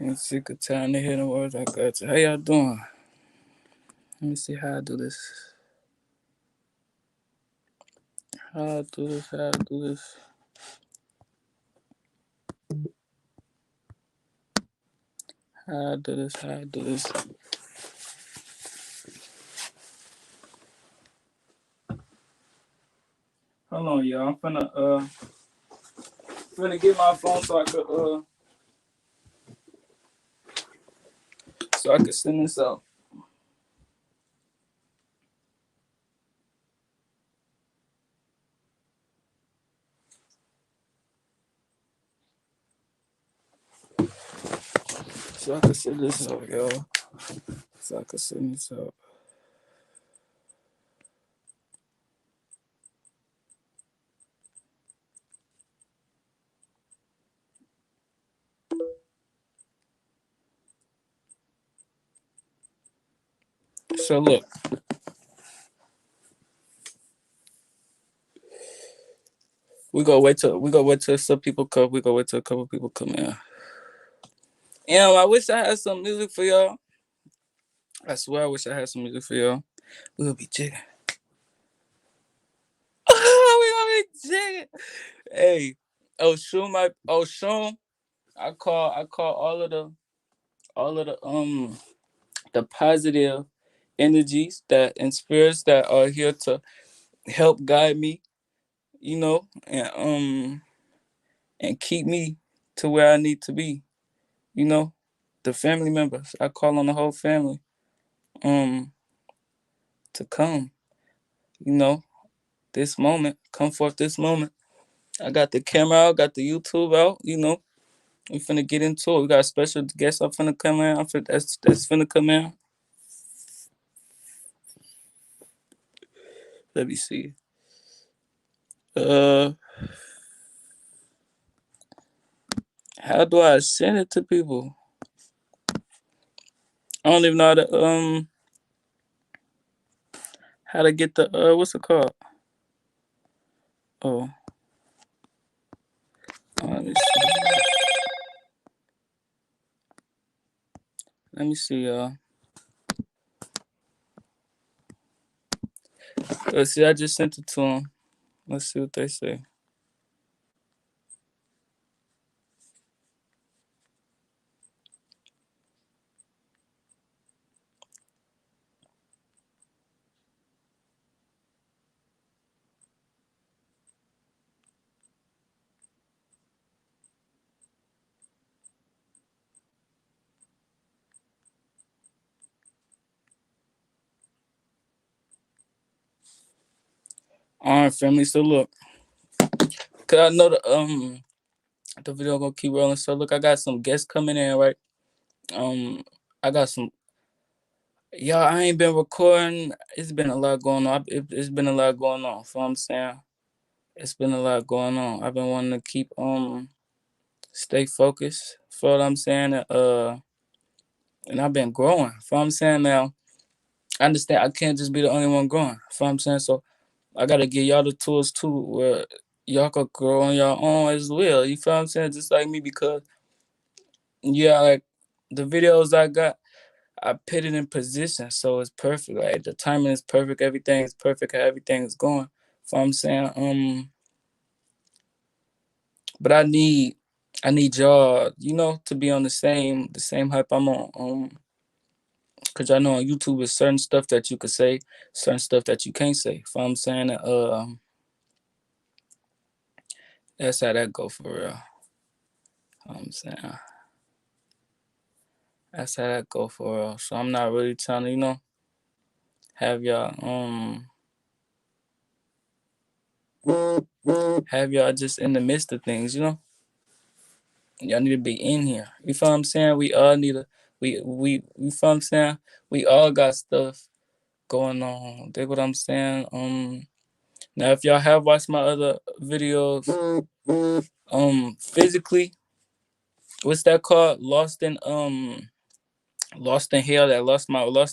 I'm sick of time to hear the words I got you. How y'all doing? Let me see how I do this. How I do this, how I do this. How I do this, how I do this. Hold on, y'all. I'm finna get my phone so I could send this out. So I could send this out, y'all. So I could send this out. So look. We gonna wait till some people come. We gonna wait till a couple people come in. I wish I had some music for y'all. I swear I wish I had some music for y'all. We'll be jigging. We gonna be jigging. Hey, Osoon, I call all of the positive energies that and spirits that are here to help guide me, and keep me to where I need to be, you know. The family members. I call on the whole family um to come, you know, come forth this moment. I got the camera out, got the YouTube out. We finna get into it. We got a special guest I'm finna come in. That's finna come in. Let me see. Uh how do I send it to people? I don't even know how to get the what's it called? Oh, let me see. Let me see, y'all. Let's see, I just sent it to them. Let's see what they say. All right, family. So look, cause I know the video gonna keep rolling. So look, I got some guests coming in, right? I got some. Y'all, I ain't been recording. It's been a lot going on. It's been a lot going on. So I'm saying it's been a lot going on. I've been wanting to keep stay focused. For what I'm saying, and I've been growing. For what I'm saying now, I understand I can't just be the only one growing. For what I'm saying, so I gotta give y'all the tools too, where y'all could grow on your own as well. You feel what I'm saying? Just like me, because yeah, like the videos I got, I put it in position, so it's perfect. Like the timing is perfect, everything is perfect, how everything is going. So I'm saying, but I need y'all, to be on the same hype I'm on. Cause I know on YouTube is certain stuff that you could say, certain stuff that you can't say. So I'm saying, that's how that go for real. I'm saying that's how that go for real. So I'm not really trying to, have y'all just in the midst of things. Y'all need to be in here. You feel what I'm saying? We all need to you feel what I'm saying? We all got stuff going on. That's what I'm saying. Now if y'all have watched my other videos, physically, what's that called? Lost in Hell, that Lost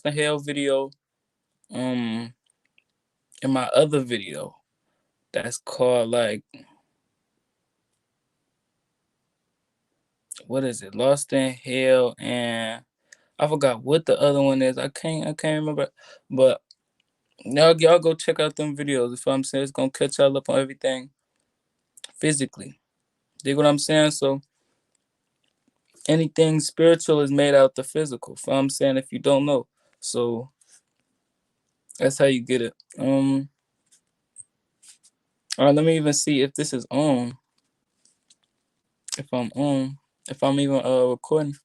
in Hell video. Um in my other video. That's called like what is it? Lost in Hell, and I forgot what the other one is. I can't remember. But y'all go check out them videos. If I'm saying, it's gonna catch y'all up on everything physically. Dig what I'm saying? So anything spiritual is made out the physical. If I'm saying, if you don't know. So that's how you get it. All right, let me even see if this is on. If I'm on. If I'm even recording.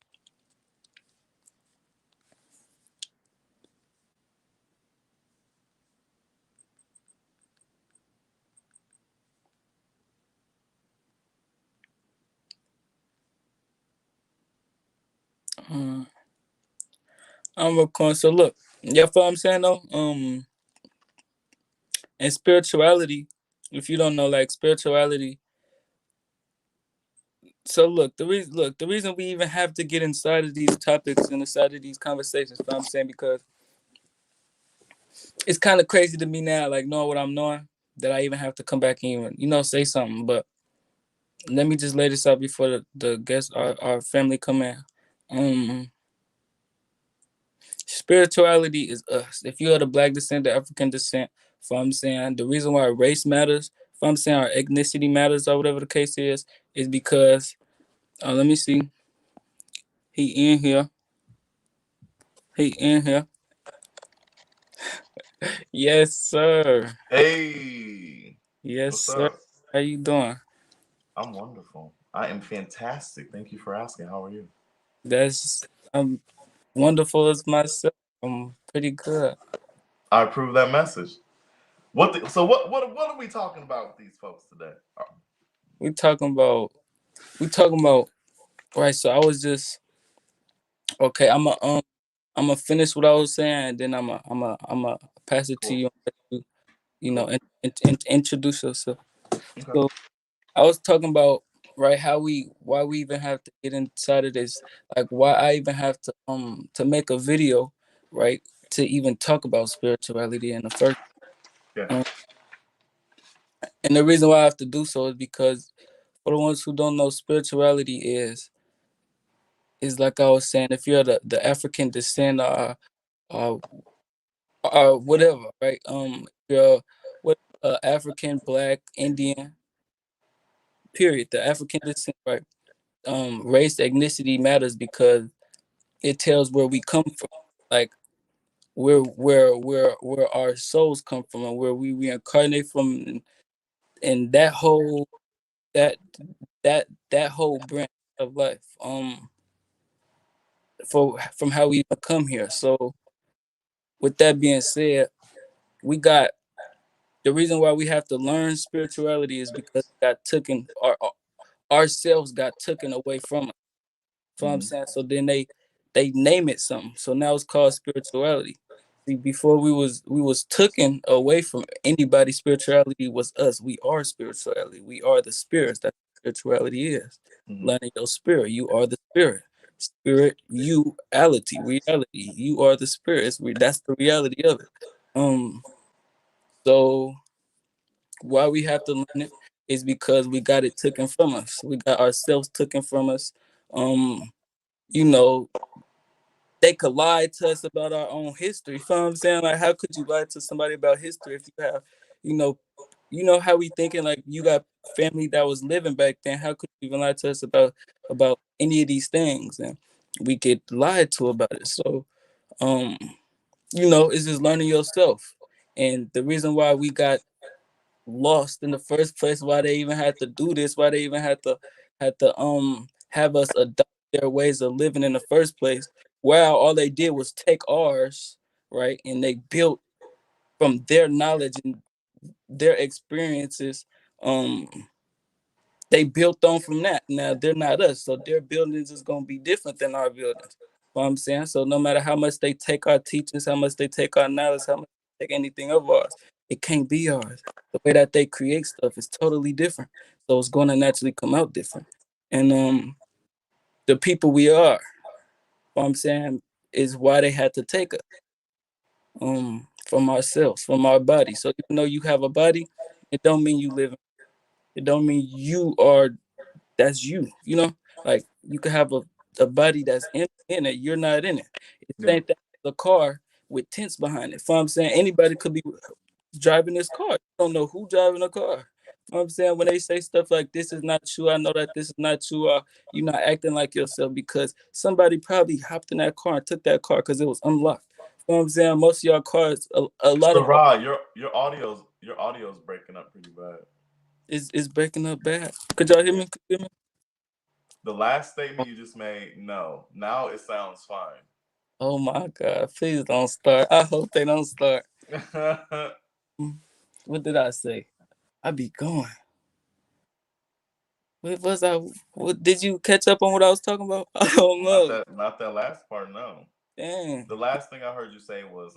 Uh, I'm recording. So look, you feel what I'm saying though? And spirituality, if you don't know, like spirituality. So the reason we even have to get inside of these topics and inside of these conversations, you know what I'm saying, because it's kind of crazy to me now, like knowing what I'm knowing, that I even have to come back and even, say something. But let me just lay this out before the guests, our family come in. Spirituality is us. If you are the black descent, the African descent, if I'm saying the reason why race matters, if I'm saying our ethnicity matters or whatever the case is because let me see. He in here. He in here. Yes, sir. Hey, Yes, what's sir. up? How you doing? I'm wonderful. I am fantastic. Thank you for asking. How are you? That's I'm wonderful as myself. I'm pretty good. I approve that message. What are we talking about with these folks today? We talking about we talking about right. So I was just okay. I'm gonna finish what I was saying, and then I'm a pass it to Cool. you. And let you, Cool. introduce yourself. Okay. So I was talking about right how why we even have to get inside of this, like why I even have to make a video, right, to even talk about spirituality in the first. Yeah. Um, and the reason why I have to do so is because for the ones who don't know, spirituality is like I was saying, if you're the African descent or whatever, right? You're what African, Black, Indian, period. The African descent, right? Race, ethnicity matters because it tells where we come from, like where our souls come from and where we reincarnate from, and that that whole branch of life. From how we even come here. So with that being said, we got the reason why we have to learn spirituality is because we got taken ourselves got taken away from us. So I'm Hmm. saying, so then they name it something. So now it's called spirituality. See, before we was taken away from anybody. Spirituality was us. We are spirituality. We are the spirits. That's what spirituality is. Hmm. Learning your spirit. You are the spirit. Spirit, reality. You are the spirit. That's the reality of it. Um. So why we have to learn it is because we got it taken from us. We got ourselves taken from us. Um, you know, they could lie to us about our own history. You know what I'm saying? Like, how could you lie to somebody about history if you have, you know, how we thinking like you got family that was living back then. How could you even lie to us about any of these things? And we get lied to about it. So, um, it's just learning yourself. And the reason why we got lost in the first place, why they even had to do this, why they even had to have us adopt their ways of living in the first place. Well, all they did was take ours, right? And they built from their knowledge and their experiences. Um, they built on from that. Now they're not us, so their buildings is gonna be different than our buildings. You know what I'm saying? So no matter how much they take our teachings, how much they take our knowledge, how much they take anything of ours, it can't be ours. The way that they create stuff is totally different. So it's gonna naturally come out different. And the people we are, you know what I'm saying, is why they had to take us from ourselves, from our body. So even though you have a body, it don't mean you live. It don't mean you are that's you, you know? Like you could have a body that's in it, you're not in it. It's the Yeah. same thing as a car with tents behind it. So I'm saying anybody could be driving this car. You don't know who driving a car. You know what I'm saying? When they say stuff like this is not true, I know that this is not true, you're not acting like yourself because somebody probably hopped in that car and took that car because it was unlocked. You know what I'm saying? Most of y'all cars, a lot So of y'all Rod, your audio's breaking up pretty bad. is breaking up bad. Could y'all hear Yeah. me? Could you hear me? The last statement you just made, no. Now it sounds fine. Oh my God, please don't start. I hope they don't start. What did I say? I be going. What was I? What did you catch up on what I was talking about? Oh Not no. that last part, no. Dang. The last thing I heard you say was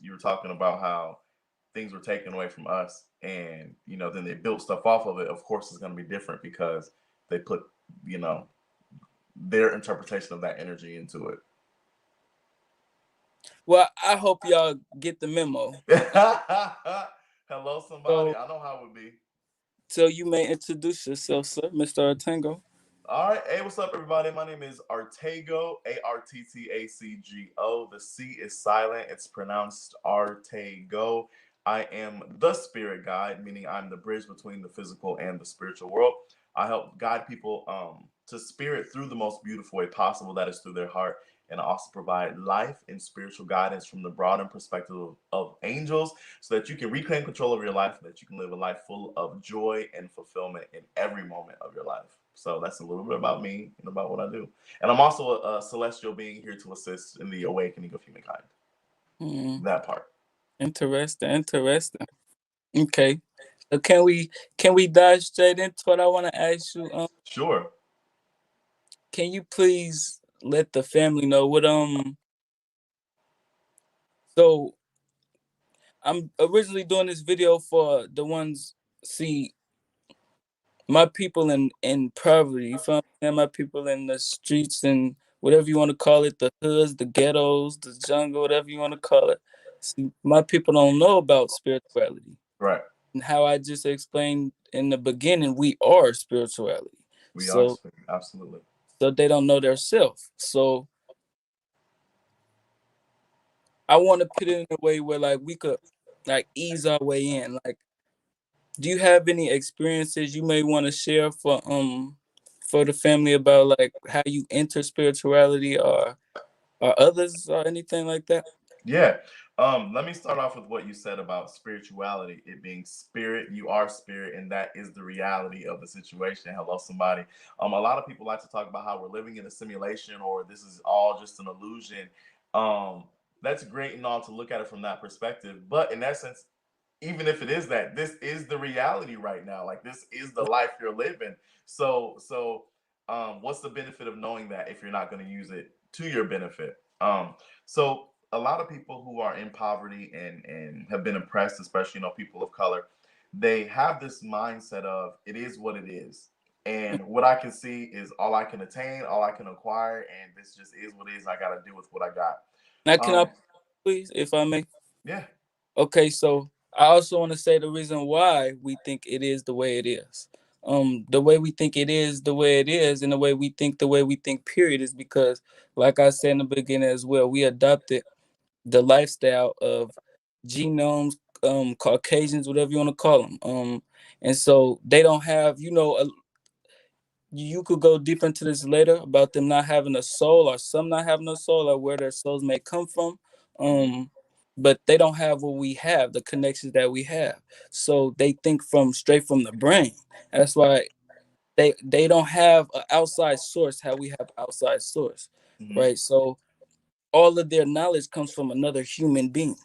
you were talking about how things were taken away from us, and then they built stuff off of it. Of course, it's going to be different because they put you know their interpretation of that energy into Well, I hope y'all get the memo. it. Hello, somebody. So, I know how it would be. so you may introduce yourself, sir, Mr. Arttcgo. All right. Hey, what's up, everybody? My name is Arttacgo, Arttacgo. The C is silent. It's pronounced Arttacgo. I am the spirit guide, meaning I'm the bridge between the physical and the spiritual world. I help guide people to spirit through the most beautiful way possible, that is through their heart. And I also provide life and spiritual guidance from the broader perspective of angels so that you can reclaim control of your life and that you can live a life full of joy and fulfillment in every moment of your life. So that's a little bit about me and about what I do. And I'm also a celestial being here to assist in the awakening of humankind. Hmm. That part. Interesting. Interesting. Okay. So can we dive straight into what I want to ask you? Sure. Can you please let the family know what So I'm originally doing this video for the ones see my people in poverty. You feel me? And my people in the streets and whatever you want to call it, the hoods, the ghettos, the jungle, whatever you want to call it. See, my people don't know about spirituality. Right. And how I just explained in the beginning, we are spirituality. We are So spirit. Absolutely. so they don't know their self. So I want to put it in a way where like we could like ease our way in. Like, do you have any experiences you may want to share for the family about like how you enter spirituality or others or anything like that? Yeah. Let me start off with what you said about spirituality. It being spirit, you are spirit, and that is the reality of the situation. Hello, somebody. A lot of people like to talk about how we're living in a simulation or this is all just an illusion. Um, that's great and all to look at it from that perspective. But in essence, even if it is that, this is the reality right now. Like this is the life you're living. So what's the benefit of knowing that if you're not going to use it to your benefit? So a lot of people who are in poverty and have been oppressed, especially people of color, they have this mindset of it is what it is. And what I can see is all I can attain, all I can acquire, and this just is what it is. I got to deal with what I got. Now, can I Um, please, if I may? yeah, Okay, so I also want to say the reason why we think it is the way it is. The way we think it is the way it is, and the way we think, period, is because, like I said in the beginning as well, we adopted the lifestyle of genomes, Caucasians, whatever you want to call them. And so they don't have, you could go deep into this later about them not having a soul or some not having a soul or where their souls may come from. mhm, Um, but they don't have what we have, the connections that we have. So they think from straight from the brain. That's why they don't have an outside source how we have outside source, mhm, right? So all of their knowledge comes from another human being.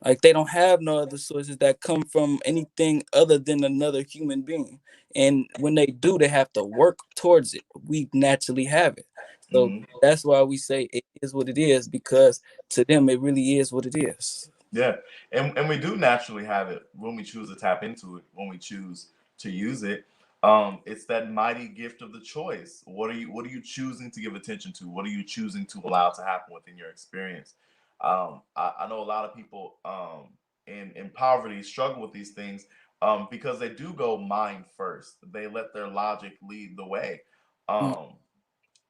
Like they don't have no other sources that come from anything other than another human being. And when they do, they have to work towards it. We naturally have it. So mhm. that's why we say it is what it is, because to them it really is what it is. Yeah, and we do naturally have it when we choose to tap into it, when we choose to use it. It's that mighty gift of the choice. What are you choosing to give attention to? What are you choosing to allow to happen within your experience? I know a lot of people in poverty struggle with these things because they do go mind first. They let their logic lead the way. Mm. Um,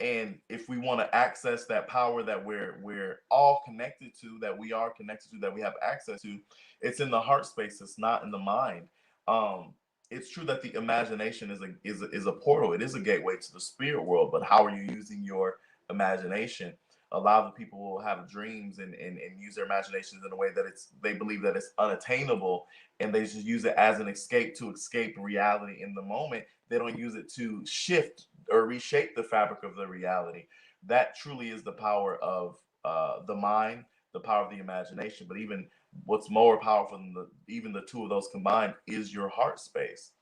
And if we want to access that power that we're all connected to, that we are connected to, that we have access to, it's in the heart space. It's not in the mind. Um, it's true that the imagination is a portal. It is a gateway to the spirit world. But how are you using your imagination? A lot of people will have dreams and use their imaginations in a way that they believe that it's unattainable, and they just use it as an escape to escape reality in the moment. They don't use it to shift or reshape the fabric of the reality. That truly is the power of the mind, the power of the imagination. But even what's more powerful than even the two of those combined is your heart space.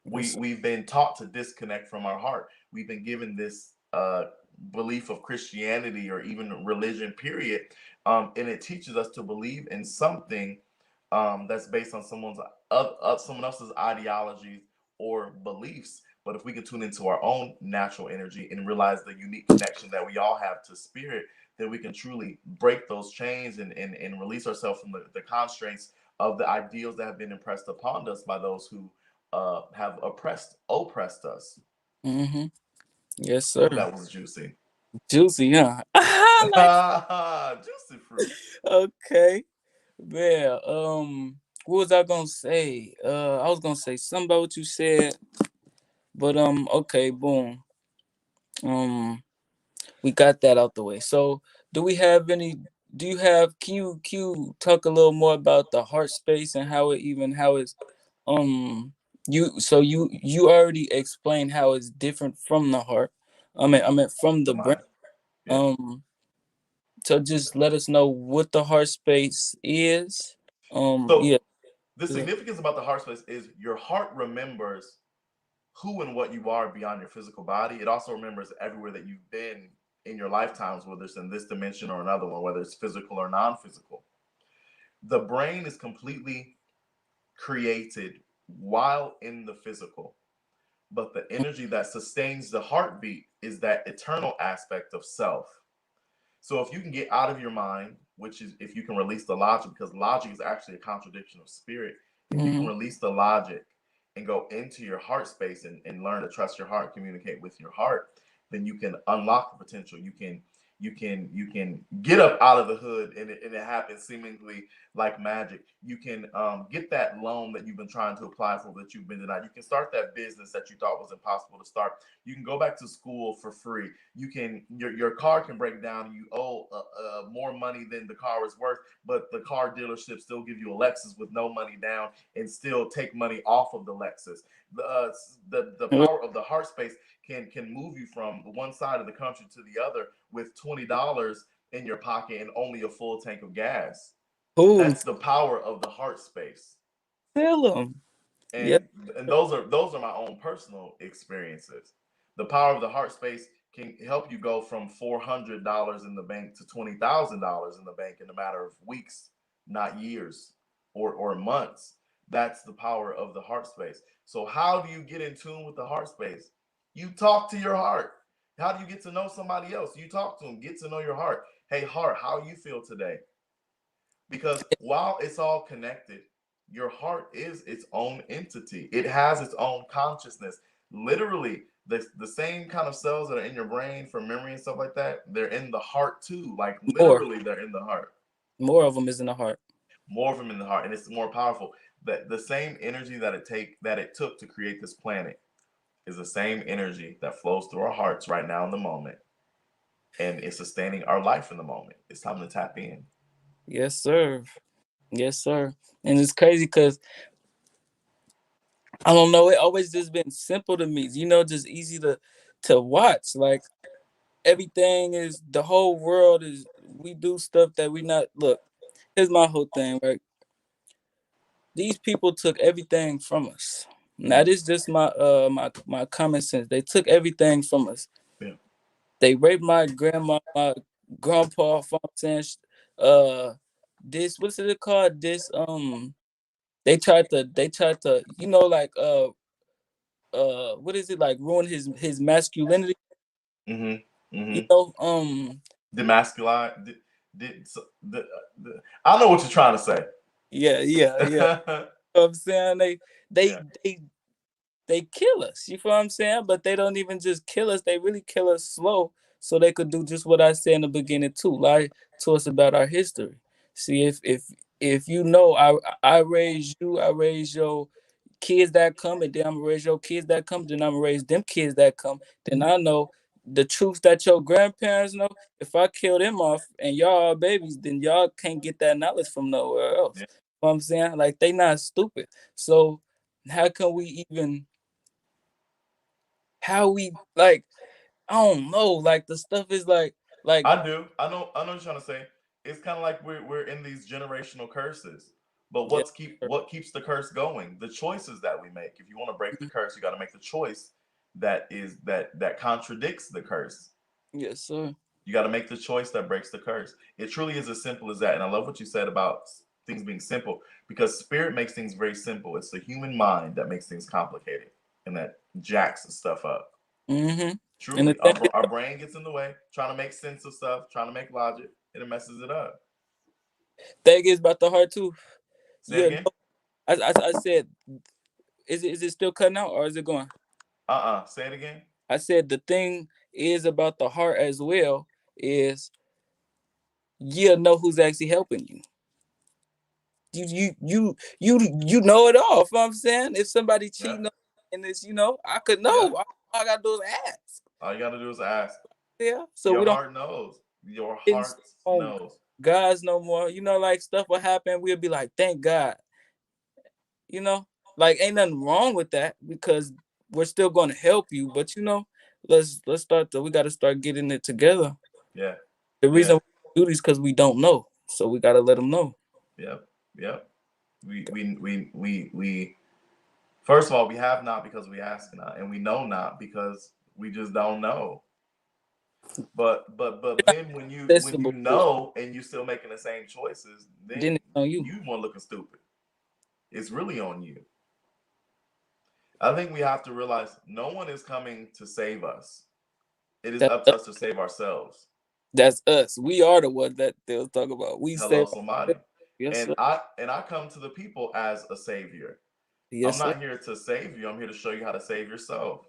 Yes, sir. We've been taught to disconnect from our heart. We've been given this belief of Christianity or even religion, period, and it teaches us to believe in something that's based on someone else's ideologies or beliefs. But if we can tune into our own natural energy and realize the unique connection that we all have to spirit, then we can truly break those chains and release ourselves from the constraints of the ideals that have been impressed upon us by those who have oppressed us. Mm-hmm. Yes, Oh, sir. that was juicy. Juicy, huh? I like. Juicy fruit. Okay, man. What was I gonna say? I was gonna say something about what you said, but okay, boom. Um, we got that out the way. So, do we have any? Do you have? Can you talk a little more about the heart space and how it's um you already explained how it's different from the heart. I mean from The the brain. mind. Yeah. Um, so just let us know what the heart space is. So Yeah. the significance about the heart space is your heart remembers who and what you are beyond your physical body. It also remembers everywhere that you've been in your lifetimes, whether it's in this dimension or another one, whether it's physical or non-physical. The brain is completely created while in the physical, but the energy that sustains the heartbeat is that eternal aspect of self. So if you can get out of your mind, which is if you can release the logic, because logic is actually a contradiction of spirit. If you can Mm-hmm. release the logic and go into your heart space and learn to trust your heart and communicate with your heart, then you can unlock the potential. You can get up out of the hood, and it happens seemingly like magic. You can get that loan that you've been trying to apply for that you've been denied. You can start that business that you thought was impossible to start. You can go back to school for free. Your car can break down and you owe more money than the car is worth, but the car dealership still give you a Lexus with no money down and still take money off of the Lexus. The power of the heart space can move you from one side of the country to the other with $20 in your pocket and only a full tank of gas. Boom. That's the power of the heart space. Tell them. Yeah. And those are my own personal experiences. The power of the heart space can help you go from $400 in the bank to $20,000 in the bank in a matter of weeks, not years or months. That's the power of the heart space. So how do you get in tune with the heart space? You talk to your heart. How do you get to know somebody else? You talk to them, get to know your heart. Hey, heart, how you feel today? Because while it's all connected, your heart is its own entity. It has its own consciousness. Literally, the same kind of cells that are in your brain for memory and stuff like that, they're in the heart too. Like More. literally, they're in the heart. More of them is in the heart. More of them in the heart, and it's more powerful. That the same energy that it took to create this planet is the same energy that flows through our hearts right now in the moment, and it's sustaining our life in the moment. It's time to tap in. Yes, sir. Yes, sir. And it's crazy because I don't know. It always just been simple to me. Just easy to watch. Like everything is the whole world is. We do stuff that we not. Look, here's my whole thing. Right, these people took everything from us. Now Mm, this just my common sense. They took everything from us. yeah. They raped my grandma, my grandpa. If I'm saying, uh, this what's it called? This they tried to like what is it, like, ruin his masculinity. Mm-hmm. You Mm-hmm. know um Demasculine. I know what you're trying to say. yeah, yeah, yeah. You know what I'm saying they Yeah. they they kill us. You feel what I'm saying? But they don't even just kill us, they really kill us slow so they could do just what I said in the beginning too, lie to us about our history. See, if you know, I raised you, I raised your kids that come, and then I'm gonna raise your kids that come, then I'm gonna raise them kids that come. Then I know the truths that your grandparents know. If I kill them off and y'all are babies, then y'all can't get that knowledge from nowhere else. Yeah. You know what I'm saying? Like they not stupid. So how can we even how we like I don't know, like the stuff is like I do. I know what you're trying to say. It's kind of like we're in these generational curses. But yeah. what keeps the curse going? The choices that we make. If you want to break the curse, you got to make the choice that contradicts the curse. Yes, sir. You got to make the choice that breaks the curse. It truly is as simple as that. And I love what you said about things being simple because spirit makes things very simple. It's the human mind that makes things complicated and that jacks stuff up. Mm-hmm. And the Truly, thing our brain gets in the way, trying to make sense of stuff, trying to make logic, and it messes it up. thing is about the heart too. Say it You again. know, I said, is it still cutting out or is it going? Say it again. I said the thing is about the heart as well is you know who's actually helping you. You know it all. You know what I'm saying? If somebody Yeah. cheating on me and it's I could Yeah. know. All I gotta do is ask. All you got to do is ask. Yeah. So Your we don't heart knows. Your get heart on knows. God's no more. Like stuff will happen. We'll be like, thank God. You know, like ain't nothing wrong with that because we're still going to help you. But let's start. We got to start getting it together. Yeah. The Yeah. reason we do this because we don't know, so we got to let them know. Yep. Yep. We first of all, we have not because we ask not, and we know not because we just don't know. But then when you Accessible to us. know and you still making the same choices, Then then it's on you. you want looking stupid. It's really on you. I think we have to realize no one is coming to save us. It is That's up to us. us to save ourselves. That's us. We are the ones that they'll talk about. We Hello, say, somebody. yes, And sir. I come to the people as a savior. I'm Yes, sir. not here to save you. I'm here to show you how to save yourself.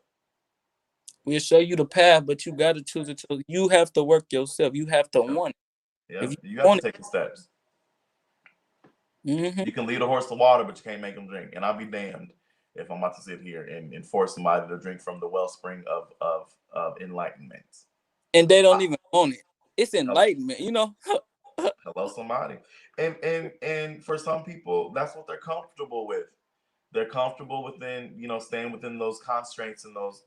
We'll show you the path, but you got to choose it. You have to work yourself. You have to Yep. want it. If you Yep. You have to want take the steps. it, You can lead a horse to water, but you can't make him drink. And I'll be damned if I'm about to sit here and force somebody to drink from the wellspring of enlightenment. and they don't I, even want it. It's hello, enlightenment. hello, somebody. And for some people, that's what they're comfortable with. They're comfortable within, staying within those constraints and those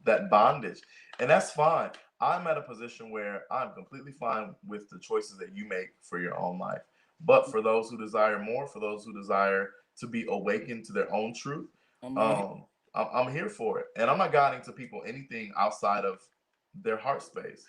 that bondage, and that's fine. I'm at a position where I'm completely fine with the choices that you make for your own life. But for those who desire more, for those who desire to be awakened to their own truth, I'm right here. um, I'm here for it, and I'm not guiding to people anything outside of their heart space.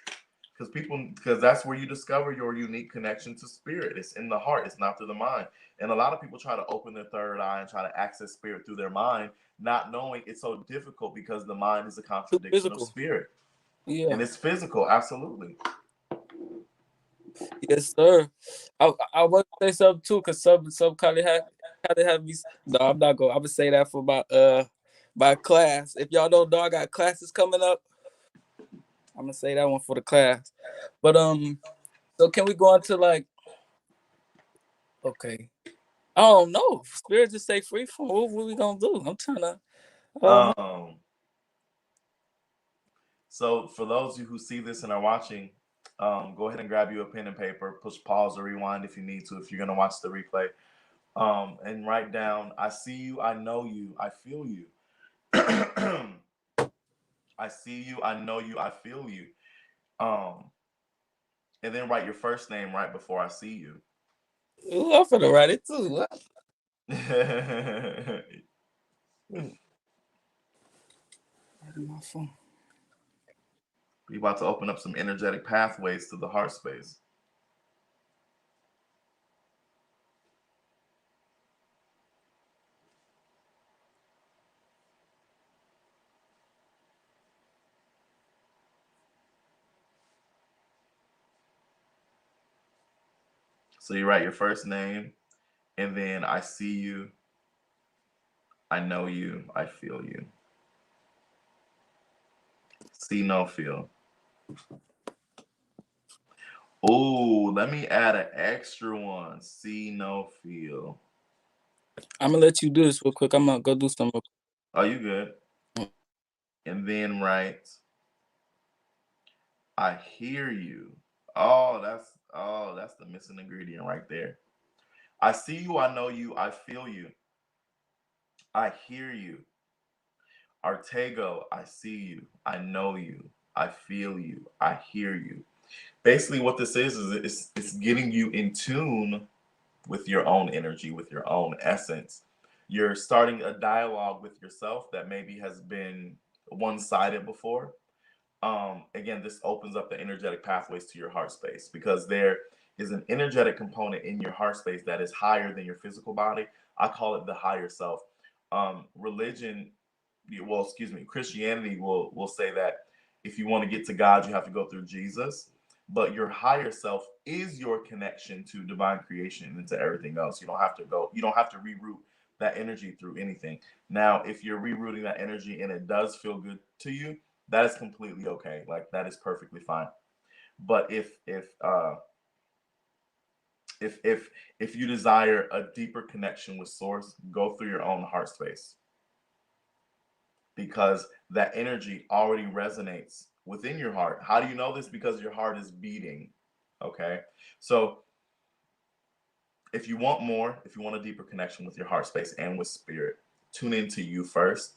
Because that's where you discover your unique connection to spirit. It's in the heart, it's not through the mind. And a lot of people try to open their third eye and try to access spirit through their mind, not knowing it's so difficult because the mind is a Too contradiction of physical. spirit. Yeah. And it's physical, absolutely. Yes, sir. I want to say something too, cause some kind of have me. No, I'm not going. I'm gonna say that for my class. If y'all don't know, I got classes coming up. I'm gonna say that one for the class. But so can we go on to like okay? I don't know. Spirit just say free from. What we gonna do? I'm trying to. I don't know. Um, so for those of you who see this and are watching, go ahead and grab you a pen and paper, push pause or rewind if you need to, if you're gonna watch the replay. And write down, I see you, I know you, I feel you. I see you, I know you, I feel you. Um, and then write your first name right before I see you. Ooh, I'm finna write it too. What? Ooh, writing my phone. We're about to open up some energetic pathways to the heart space. So you write your first name, and then I see you, I know you. I feel you. See, no, feel. Oh, let me add an extra one. See, no, feel. I'm gonna let you do this real quick. I'm gonna go do some. Are you good? And then write, I hear you. Oh, that's the missing ingredient right there. I see you, I know you, I feel you. I hear you. Arttcgo, I see you, I know you, I feel you, I hear you. Basically, what this is it's getting you in tune with your own energy, with your own essence. You're starting a dialogue with yourself that maybe has been one sided before. Again, this opens up the energetic pathways to your heart space because there is an energetic component in your heart space that is higher than your physical body. I call it the higher self. Religion, well, excuse me, Christianity will say that if you want to get to God, you have to go through Jesus. But your higher self is your connection to divine creation and to everything else. You don't have to reroute that energy through anything. Now, if you're rerouting that energy and it does feel good to you, that is completely okay. Like that is perfectly fine. But if you desire a deeper connection with source, go through your own heart space because that energy already resonates within your heart. How do you know this? Because your heart is beating. Okay. So if you want more, if you want a deeper connection with your heart space and with spirit, tune into you first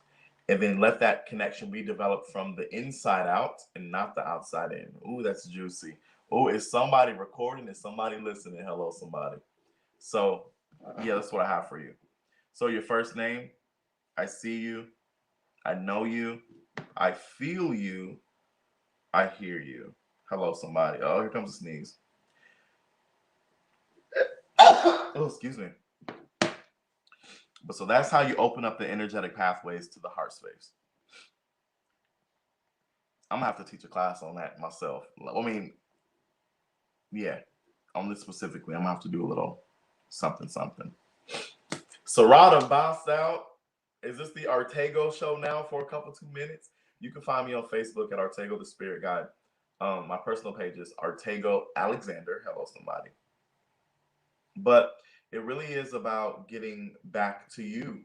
and then let that connection be developed from the inside out and not the outside in. Ooh, that's juicy. Ooh, is somebody recording? Is somebody listening? Hello, somebody. So, yeah, that's what I have for you. So, your first name, I see you, I know you, I feel you, I hear you. Hello, somebody. Oh, here comes a sneeze. Oh, excuse me. But so that's how you open up the energetic pathways to the heart space. I'm gonna have to teach a class on that myself. I mean, yeah, on this specifically, I'm gonna have to do a little something something. Sarada bounced out. Is this the Arttcgo show now for a couple 2 minutes? You can find me on Facebook at Arttcgo the Spirit Guide. My personal page is Arttcgo Alexander. Hello, somebody. But it really is about getting back to you,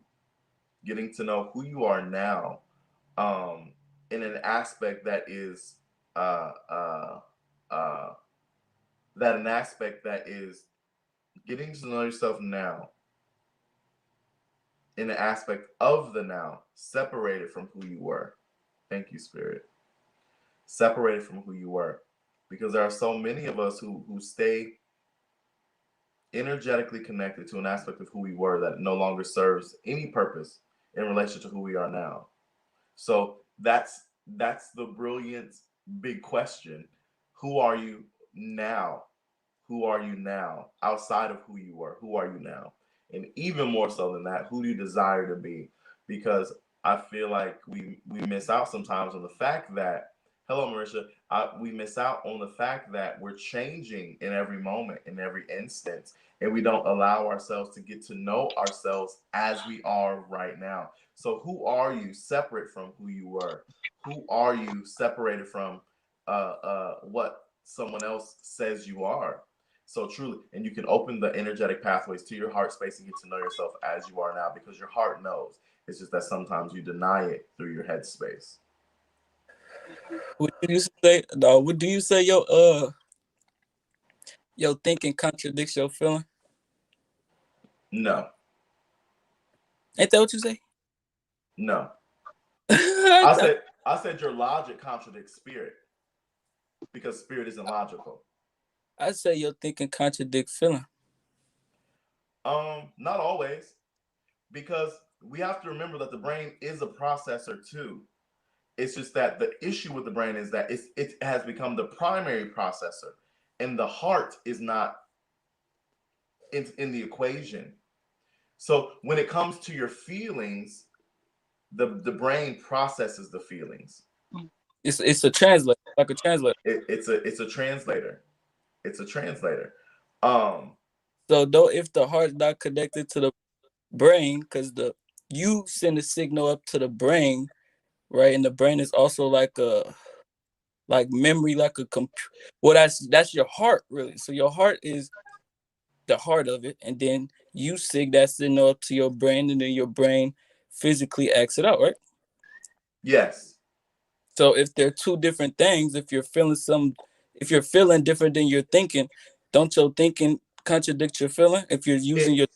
getting to know who you are now, um, in an aspect that is uh, uh, uh, an aspect that is getting to know yourself now in an aspect of the now, separated from who you were. Thank you, Spirit. Separated from who you were. Because there are so many of us who stay energetically connected to an aspect of who we were that no longer serves any purpose in relation to who we are now. So that's the brilliant big question. Who are you now? Who are you now? Outside of who you were, who are you now? And even more so than that, who do you desire to be? Because I feel like we miss out sometimes on the fact that, hello Marisha, we miss out on the fact that we're changing in every moment, in every instance, and we don't allow ourselves to get to know ourselves as we are right now. So who are you separate from who you were? Who are you separated from what someone else says you are? So truly, and you can open the energetic pathways to your heart space and get to know yourself as you are now because your heart knows. It's just that sometimes you deny it through your head space. What do you say? No, what do you say? Your thinking contradicts your feeling. No, Ain't that what you say? no. I, I said your logic contradicts spirit because spirit isn't logical. I say your thinking contradicts feeling. Not always, because we have to remember that the brain is a processor too. It's just that the issue with the brain is that it has become the primary processor, and the heart is not in the equation. So when it comes to your feelings, the brain processes the feelings. It's a translator, like a translator. It's a translator. It's a translator. Um, So though if the heart's not connected to the brain, because the you send a signal up to the brain, right? And the brain is also like a like memory, like a well, that's your heart, really. So your heart is the heart of it, and then you sig that signal up to your brain, and then your brain physically acts it out, right? Yes. So if they're two different things, if you're feeling different than you're thinking, don't your thinking contradict your feeling? If you're using It your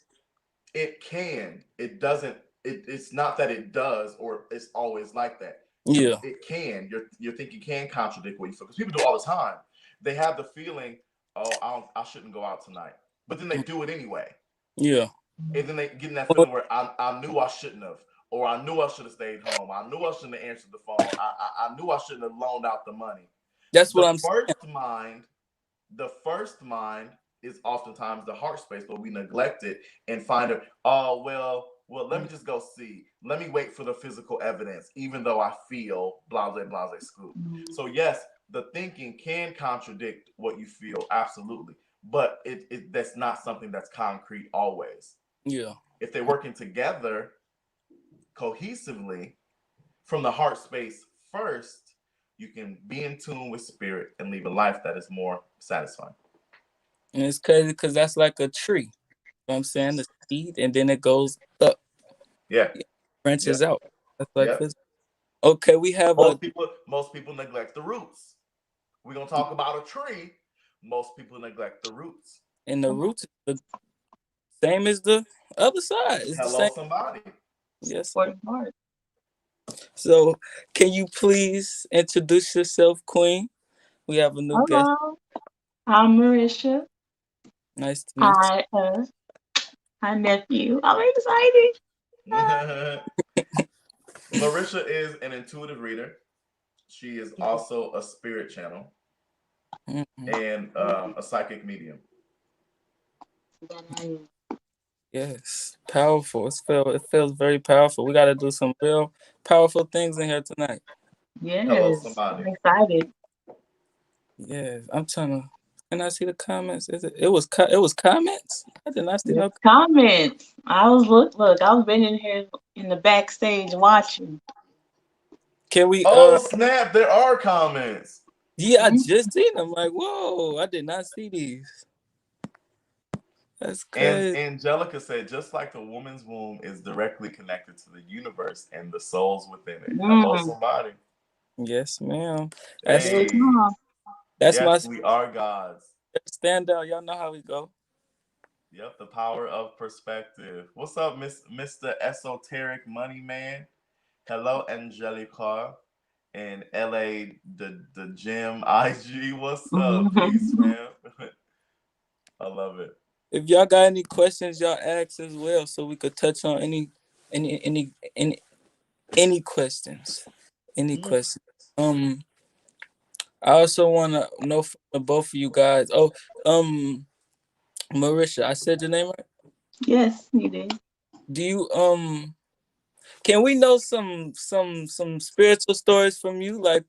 it can. It doesn't. It's not that it does or it's always like that. yeah, It can. Your thinking can contradict what you feel because people do all the time. They have the feeling, oh, I shouldn't go out tonight, but then they do it anyway, yeah, and then they get in that feeling where I knew I shouldn't have, or I knew I should have stayed home. I knew I shouldn't have answered the phone. I knew I shouldn't have loaned out the money. that's what The I'm saying. first mind the first mind is oftentimes the heart space, but we neglect it and find it. Oh well. Let me just go see. Let me wait for the physical evidence, even though I feel blase blase scoop. So yes, the thinking can contradict what you feel, absolutely, but that's not something that's concrete always. Yeah, If they're working together cohesively from the heart space first, you can be in tune with spirit and live a life that is more satisfying. and it's crazy because that's like a tree. You know what I'm saying? The seed, and then it goes up, Yeah, it yeah, branches out. That's like yeah. physics. Okay, we have a Most people neglect the roots. We're gonna talk about a tree. Most people neglect the roots. and the roots is the same as the other side. It's the Hello, same. somebody. Yes. Important part. So, can you please introduce yourself, Queen? We have a new guest. Hello, I'm Marisha. Nice to meet Hi, hi nephew. I'm excited. Marisha is an intuitive reader. She is also a spirit channel you. Mhm. and a psychic medium. That I am. Yes, powerful. It feels very powerful. We got to do some real powerful things in here tonight. Hello, Yes, somebody. I'm excited. Yes, I'm trying to. Can I see the comments? Is it? It was comments. I did not see Yes, no. comments. I was look. I've been in here in the backstage watching. Can we? Oh snap! There are comments. Yeah, I Mm, just seen them. Like, whoa! I did not see these. That's And crazy. Angelica said, just like the woman's womb is directly connected to the universe and the souls within it. Hello, mm. somebody. Yes, ma'am. That's Yes, Hey, mom. that's yes, my we are gods. standout. Y'all know how we go. Yep, the power of perspective. What's up, Mr. Esoteric Money Man? Hello, Angelica and LA the gym IG. What's up? Peace, fam. I love it. If y'all got any questions, y'all ask as well, so we could touch on any any any any questions. Any Mhm. questions. I also want to know from the both of you guys. Oh, Marisha, I said your name right. Yes, you did. Do you can we know some spiritual stories from you, like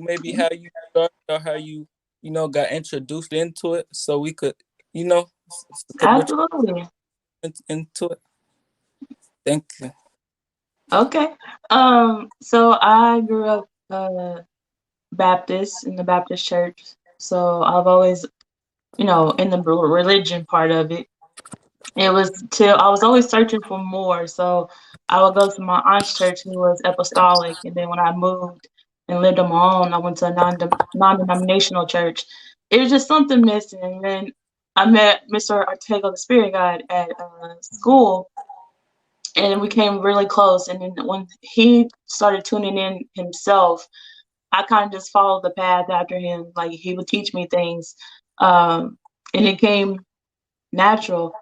maybe how you started or how you got introduced into it, so we could because we're Absolutely. into it. Thank you. Okay. So I grew up Baptist in the Baptist church. So I've always, in the religion part of it. It was till I was always searching for more. So I would go to my aunt's church, who was apostolic, and then when I moved and lived on my own, I went to a non-denominational church. It was just something missing. And then I met Mr. Arttcgo, the Spirit Guide, at school, and we came really close. And then when he started tuning in himself, I kind of just followed the path after him. Like he would teach me things, and it came natural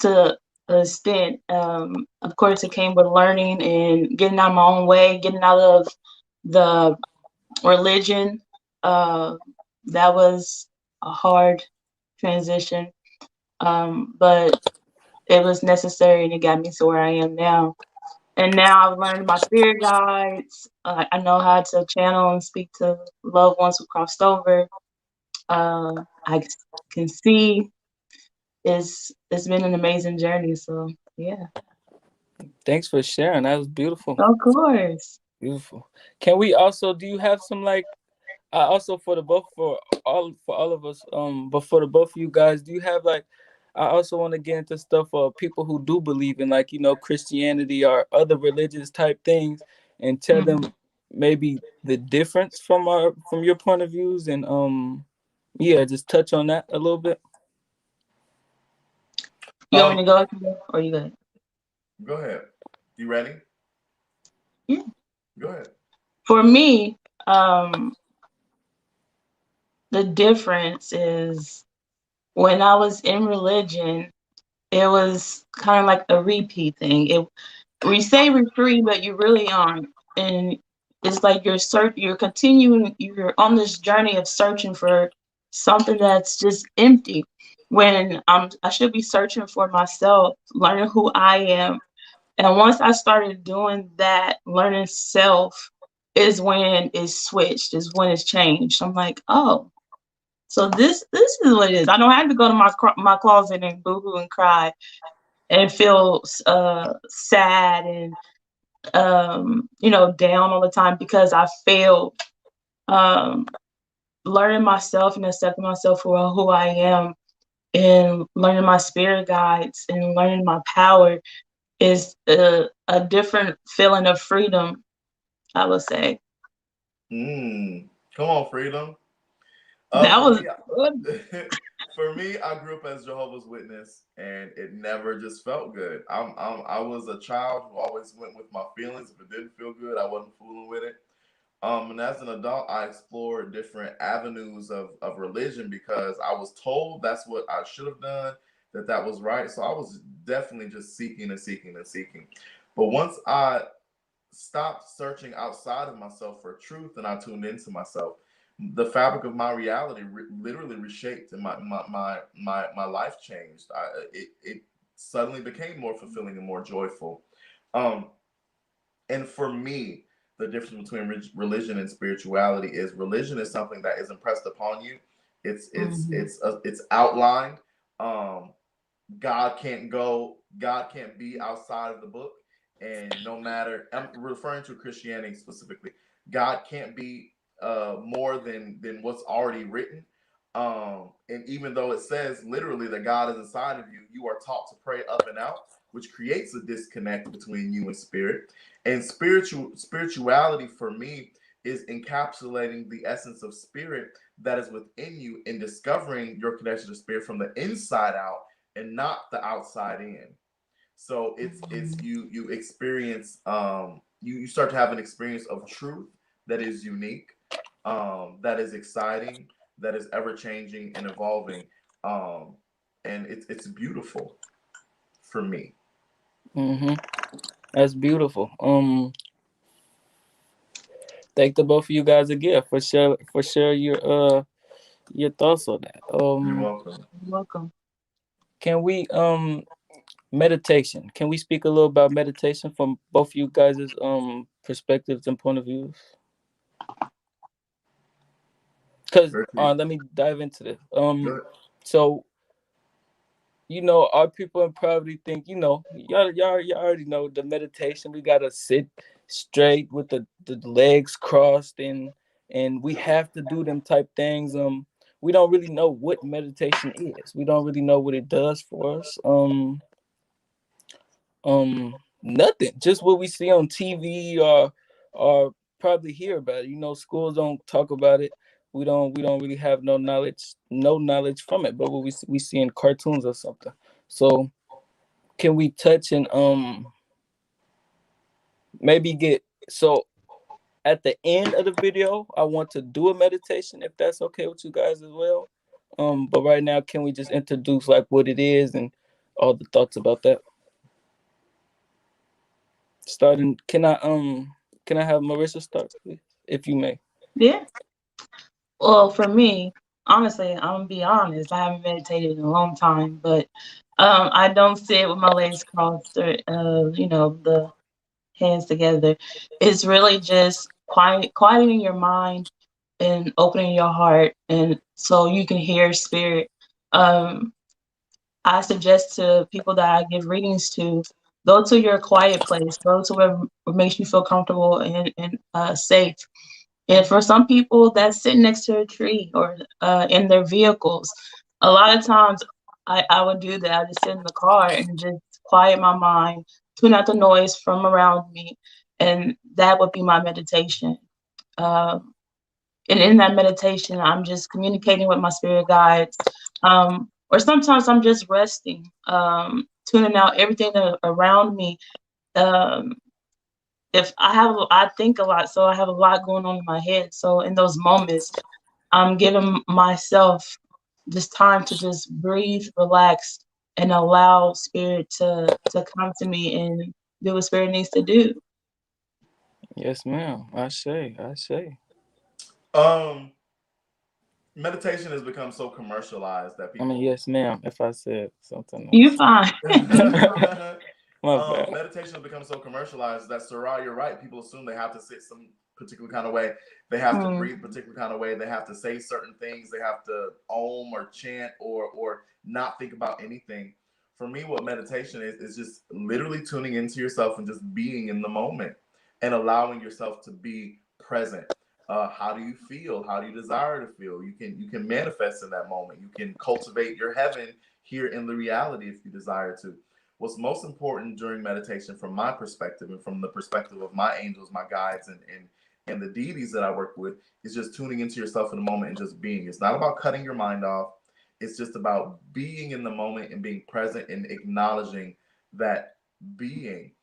to an extent. Of course, it came with learning and getting out of my own way, getting out of the religion. Uh, that was a hard transition, but it was necessary and it got me to where I am now. And now I've learned my spirit guides. I know how to channel and speak to loved ones who crossed over. I can see it's been an amazing journey. So yeah. Thanks for sharing. That was beautiful. Of course. Beautiful. Can we also? Do you have some like? Also for the both for all of us. But for the both of you guys, do you have like? I also want to get into stuff for people who do believe in like Christianity or other religious type things, and tell Mhm. them maybe the difference from your point of views, and yeah, just touch on that a little bit. You want me Um, to go or you good? go ahead. You ready? Yeah. Go ahead. For me, the difference is when I was in religion, it was kind of like a repeat thing. We say we're free, but you really aren't. And it's like you're continuing, you're on this journey of searching for something that's just empty. When I should be searching for myself, learning who I am. And once I started doing that, learning self is when it's switched, is when it's changed. I'm like, oh, so this is what it is. I don't have to go to my closet and boohoo and cry and feel sad and down all the time because I failed. Um, Learning myself and accepting myself for who I am and learning my spirit guides and learning my power is a different feeling of freedom, I would say. Come on, freedom. That For was me, good. for me, I grew up as Jehovah's Witness, and it never just felt good. I was a child who always went with my feelings. If it didn't feel good, I wasn't fooling with it. And as an adult, I explored different avenues of religion because I was told that's what I should have done, that was right. So I was definitely just seeking and seeking and seeking. But once I stopped searching outside of myself for truth and I tuned into myself, the fabric of my reality literally reshaped, and my life changed. It suddenly became more fulfilling and more joyful. Um, and for me, the difference between religion and spirituality is religion is something that is impressed upon you. Mhm. It's outlined. Um, God can't be outside of the book. And no matter, I'm referring to Christianity specifically, God can't be more than what's already written. And even though it says literally that God is inside of you, you are taught to pray up and out, which creates a disconnect between you and spirit. And spirituality for me is encapsulating the essence of spirit that is within you and discovering your connection to spirit from the inside out and not the outside in. So it's Mhm. you experience you start to have an experience of truth that is unique, that is exciting, that is ever changing and evolving, um, and it's beautiful for me. Mm-hmm. That's beautiful. Thank the both of you guys again for share your thoughts on that. You're welcome. You're welcome. Can we meditation? Can we speak a little about meditation from both of you guys' perspectives and point of views? Cause Bertie, let me dive into this. good. So our people in probably think, y'all already know the meditation. We gotta sit straight with the legs crossed, and we have to do them type things. We don't really know what meditation is. We don't really know what it does for us. Nothing. Just what we see on TV or probably hear about it. Schools don't talk about it. We don't really have no knowledge from it, but what we see in cartoons or something. So can we touch and maybe get so at the end of the video I want to do a meditation if that's okay with you guys as well. But right now can we just introduce like what it is and all the thoughts about that? Starting, can I have Marisha start, please, if you may? Yeah. Well, for me, honestly, I'm gonna be honest. I haven't meditated in a long time, but I don't sit with my legs crossed or the hands together. It's really just quieting your mind and opening your heart, and so you can hear spirit. Um, I suggest to people that I give readings to. Go to your quiet place. Go to where makes you feel comfortable and safe. And for some people, that's sitting next to a tree or in their vehicles. A lot of times, I would do that. I just sit in the car and just quiet my mind, tune out the noise from around me, and that would be my meditation. Um, and in that meditation, I'm just communicating with my spirit guides. Or sometimes I'm just resting, tuning out everything that around me. Um, if I think a lot, so I have a lot going on in my head. So in those moments, I'm giving myself this time to just breathe, relax, and allow spirit to come to me and do what spirit needs to do. Yes, ma'am. I say. I say. Um, meditation has become so commercialized that I mean, people. yes, ma'am. If I said something You else, fine. my bad. Meditation has become so commercialized that Sarah, you're right. People assume they have to sit some particular kind of way, they have to Mm, breathe particular kind of way, they have to say certain things, they have to om or chant or not think about anything. For me, what meditation is just literally tuning into yourself and just being in the moment and allowing yourself to be present. How do you feel? How do you desire to feel? You can manifest in that moment. You can cultivate your heaven here in the reality if you desire to. What's most important during meditation, from my perspective and from the perspective of my angels, my guides, and the deities that I work with, is just tuning into yourself in the moment and just being. It's not about cutting your mind off. It's just about being in the moment and being present and acknowledging that being.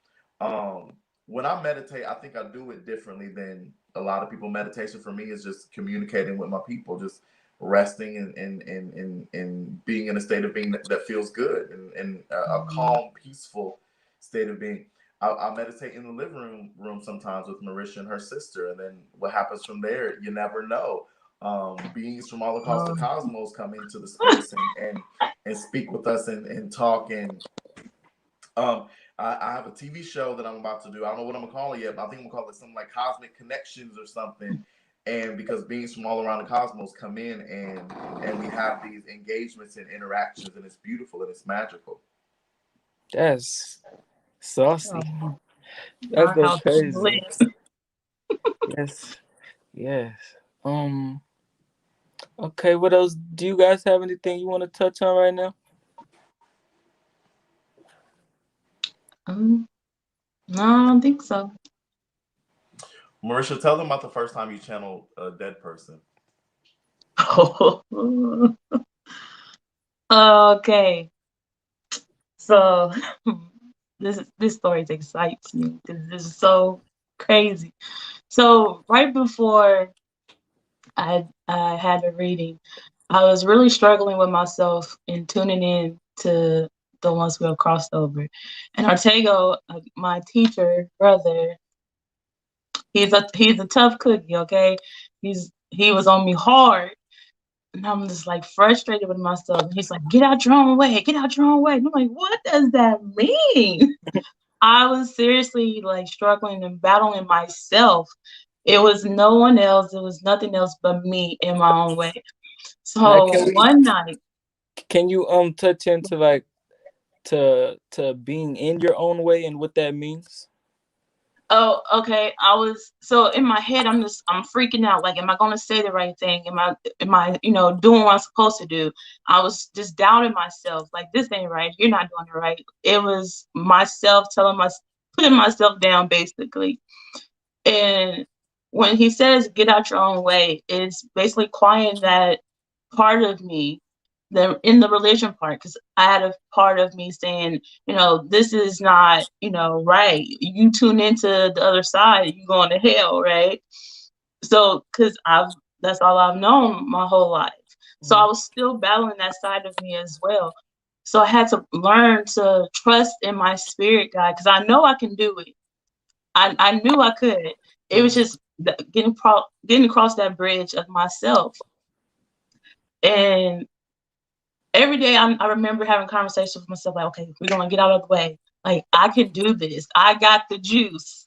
Um, when I meditate, I think I do it differently than a lot of people. Meditation for me is just communicating with my people, just resting and being in a state of being that feels good and a mm, calm, peaceful state of being. I meditate in the living room sometimes with Marisha and her sister, and then what happens from there, you never know. Beings from all across the um, cosmos come into the space and speak with us and talk um, I have a TV show that I'm about to do. I don't know what I'm gonna call it yet, but I think I'm gonna call it something like Cosmic Connections or something. And because beings from all around the cosmos come in and we have these engagements and interactions, and it's beautiful and it's magical. That's saucy. um, That's our so house is crazy. lit. Yes. Yes. Um. Okay. What else? Do you guys have anything you want to touch on right now? Um, no, I don't think so. Marisha, tell them about the first time you channeled a dead person. Okay, so this story excites me because this is so crazy. So right before I had a reading, I was really struggling with myself and tuning in to the ones who have crossed over. And Arttcgo, my teacher brother, he's a tough cookie. Okay, he was on me hard, and I'm just like frustrated with myself. And he's like, "Get out your own way, get out your own way." And I'm like, "What does that mean?" I was seriously like struggling and battling myself. It was no one else. It was nothing else but me in my own way. Now, So one night, can you touch into like to being in your own way and what that means? oh, okay, I was so in my head. I'm freaking out. Like, am I gonna say the right thing? Am I doing what I'm supposed to do? I was just doubting myself. Like, this ain't right. You're not doing it right. It was myself putting myself down basically. And when he says get out your own way, it's basically quieting that part of me, in the religion part, because I had a part of me saying, this is not, right. You tune into the other side, you going to hell, right? So, because that's all I've known my whole life. So I Mhm. was still battling that side of me as well. So I had to learn to trust in my spirit guide because I know I can do it. I knew I could. It was Mhm. just getting across that bridge of myself. And every day I remember having conversations with myself like, okay, we're gonna get out of the way. Like, I can do this. I got the juice.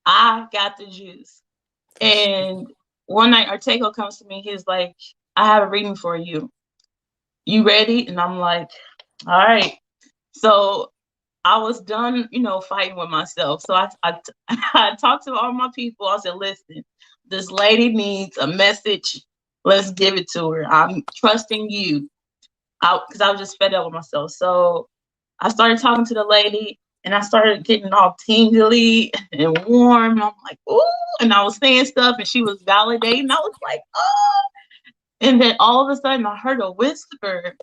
I got the juice. And one night Arttcgo comes to me. He's like, I have a reading for you. You ready? And I'm like, all right. So I was done, fighting with myself. So I talked to all my people. I said, listen, this lady needs a message. Let's give it to her. I'm trusting you. Because I was just fed up with myself. So I started talking to the lady and I started getting all tingly and warm. And I'm like, ooh. And I was saying stuff and she was validating. I was like, oh. And then all of a sudden I heard a whisper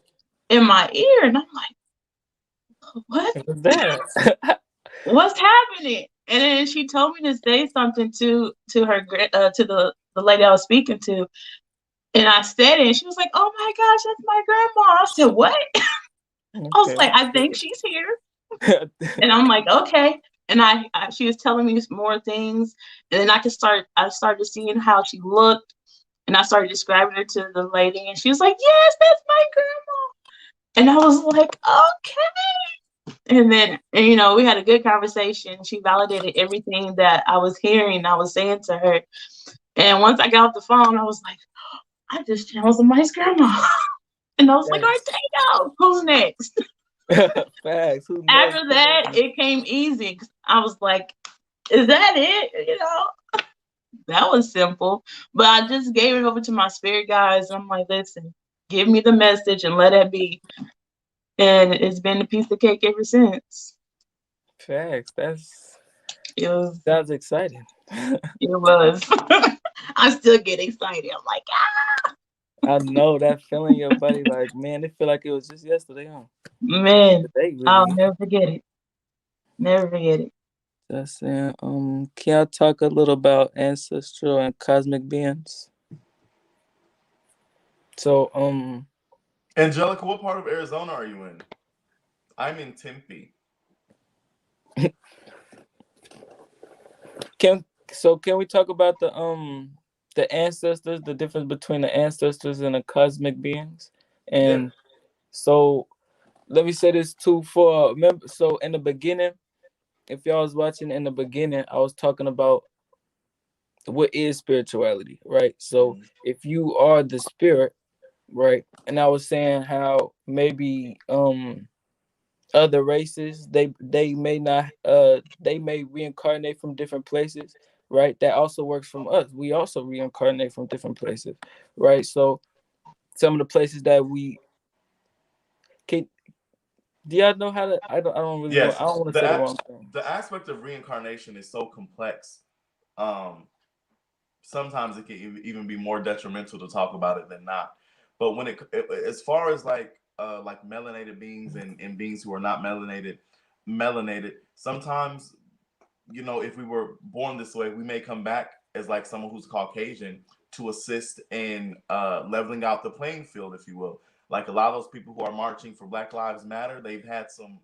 in my ear. And I'm like, what? What's that? What's happening? And then she told me to say something to her to the lady I was speaking to, and I said it, and she was like, "Oh my gosh, that's my grandma." I said, "What?" I was Okay. like, "I think she's here," and I'm like, "Okay." And she was telling me more things, and then I started seeing how she looked, and I started describing her to the lady, and she was like, "Yes, that's my grandma." And I was like, "Okay." And then, we had a good conversation. She validated everything that I was hearing, I was saying to her. And once I got off the phone, I was like, I just channeled somebody's grandma. And I was like, Facts. Arttcgo, who's next? Facts. Who next? After Come that, on. it came easy. I was like, is that it? That was simple. But I just gave it over to my spirit guides. I'm like, listen, give me the message and let it be. And it's been a piece of cake ever since. Facts. That's It was, sounds exciting. it was. I still get excited. I'm like, I know that feeling in your body, like, man, it feel like it was just yesterday, huh? man, Today I'll really. never forget it. Never forget it. Just saying, can I talk a little about ancestral and cosmic beings? So, Angelica, what part of Arizona are you in? I'm in Tempe. can we talk about the ancestors, the difference between the ancestors and the cosmic beings? Yeah. And so let me say this too for remember. So in the beginning, if y'all was watching in the beginning, I was talking about what is spirituality, right? So Mhm. if you are the spirit, right, and I was saying how maybe other races they may not they may reincarnate from different places, right? That also works from us. We also reincarnate from different places, right? So some of the places that we can, do y'all know how to, I don't really want, Yes, I don't want to the say the a- wrong thing. the aspect of reincarnation is so complex. Um, Sometimes it can even be more detrimental to talk about it than not. But as far as like melanated beings and beings who are not melanated, sometimes if we were born this way, we may come back as like someone who's Caucasian to assist in leveling out the playing field, if you will. Like a lot of those people who are marching for Black Lives Matter, they've had some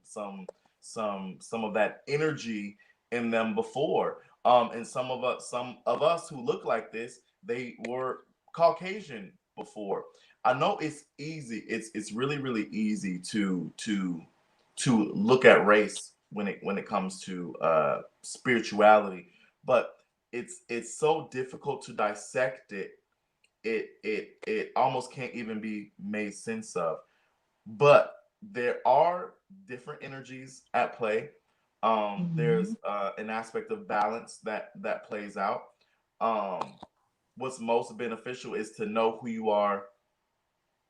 of that energy in them before. And some of us who look like this, they were Caucasian before. I know it's easy. It's really easy to look at race when it comes to spirituality, but it's so difficult to dissect it. It almost can't even be made sense of. But there are different energies at play. Mhm. There's an aspect of balance that plays out. Um, what's most beneficial is to know who you are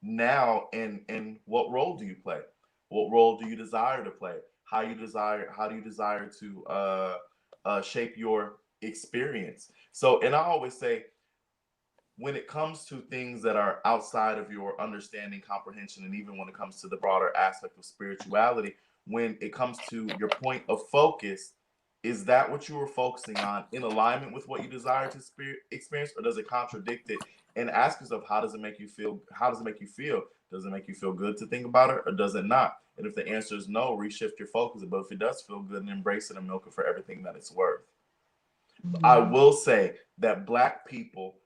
now, and what role do you play, what role do you desire to play, how do you desire to shape your experience. So, and I always say, when it comes to things that are outside of your understanding, comprehension, and even when it comes to the broader aspect of spirituality, when it comes to your point of focus, is that what you were focusing on in alignment with what you desire to experience, or does it contradict it? And ask yourself, how does it make you feel? How does it make you feel? Does it make you feel good to think about it, or does it not? And if the answer is no, reshift your focus. But if it does feel good, then embrace it and milk it for everything that it's worth. I Mhm. will say that Black people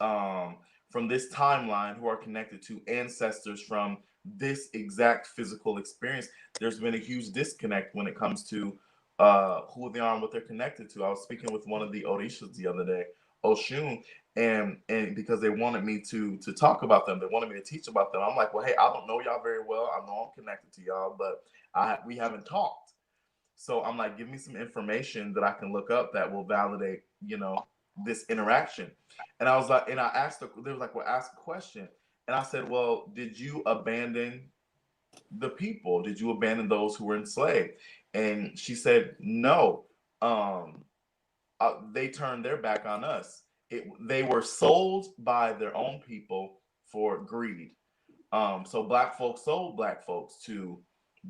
um, from this timeline who are connected to ancestors from this exact physical experience, there's been a huge disconnect when it comes to who they are and what they're connected to. I was speaking with one of the Orishas the other day, Oshun, and because they wanted me to talk about them, they wanted me to teach about them. I'm like, well, hey, I don't know y'all very well. I know I'm connected to y'all, but we haven't talked. So I'm like, give me some information that I can look up that will validate, this interaction. And I was like, and I asked, they was like, well, ask a question. And I said, well, did you abandon the people? Did you abandon those who were enslaved? And she said, no. Um, they turned their back on us. They were sold by their own people for greed. So black folks sold black folks to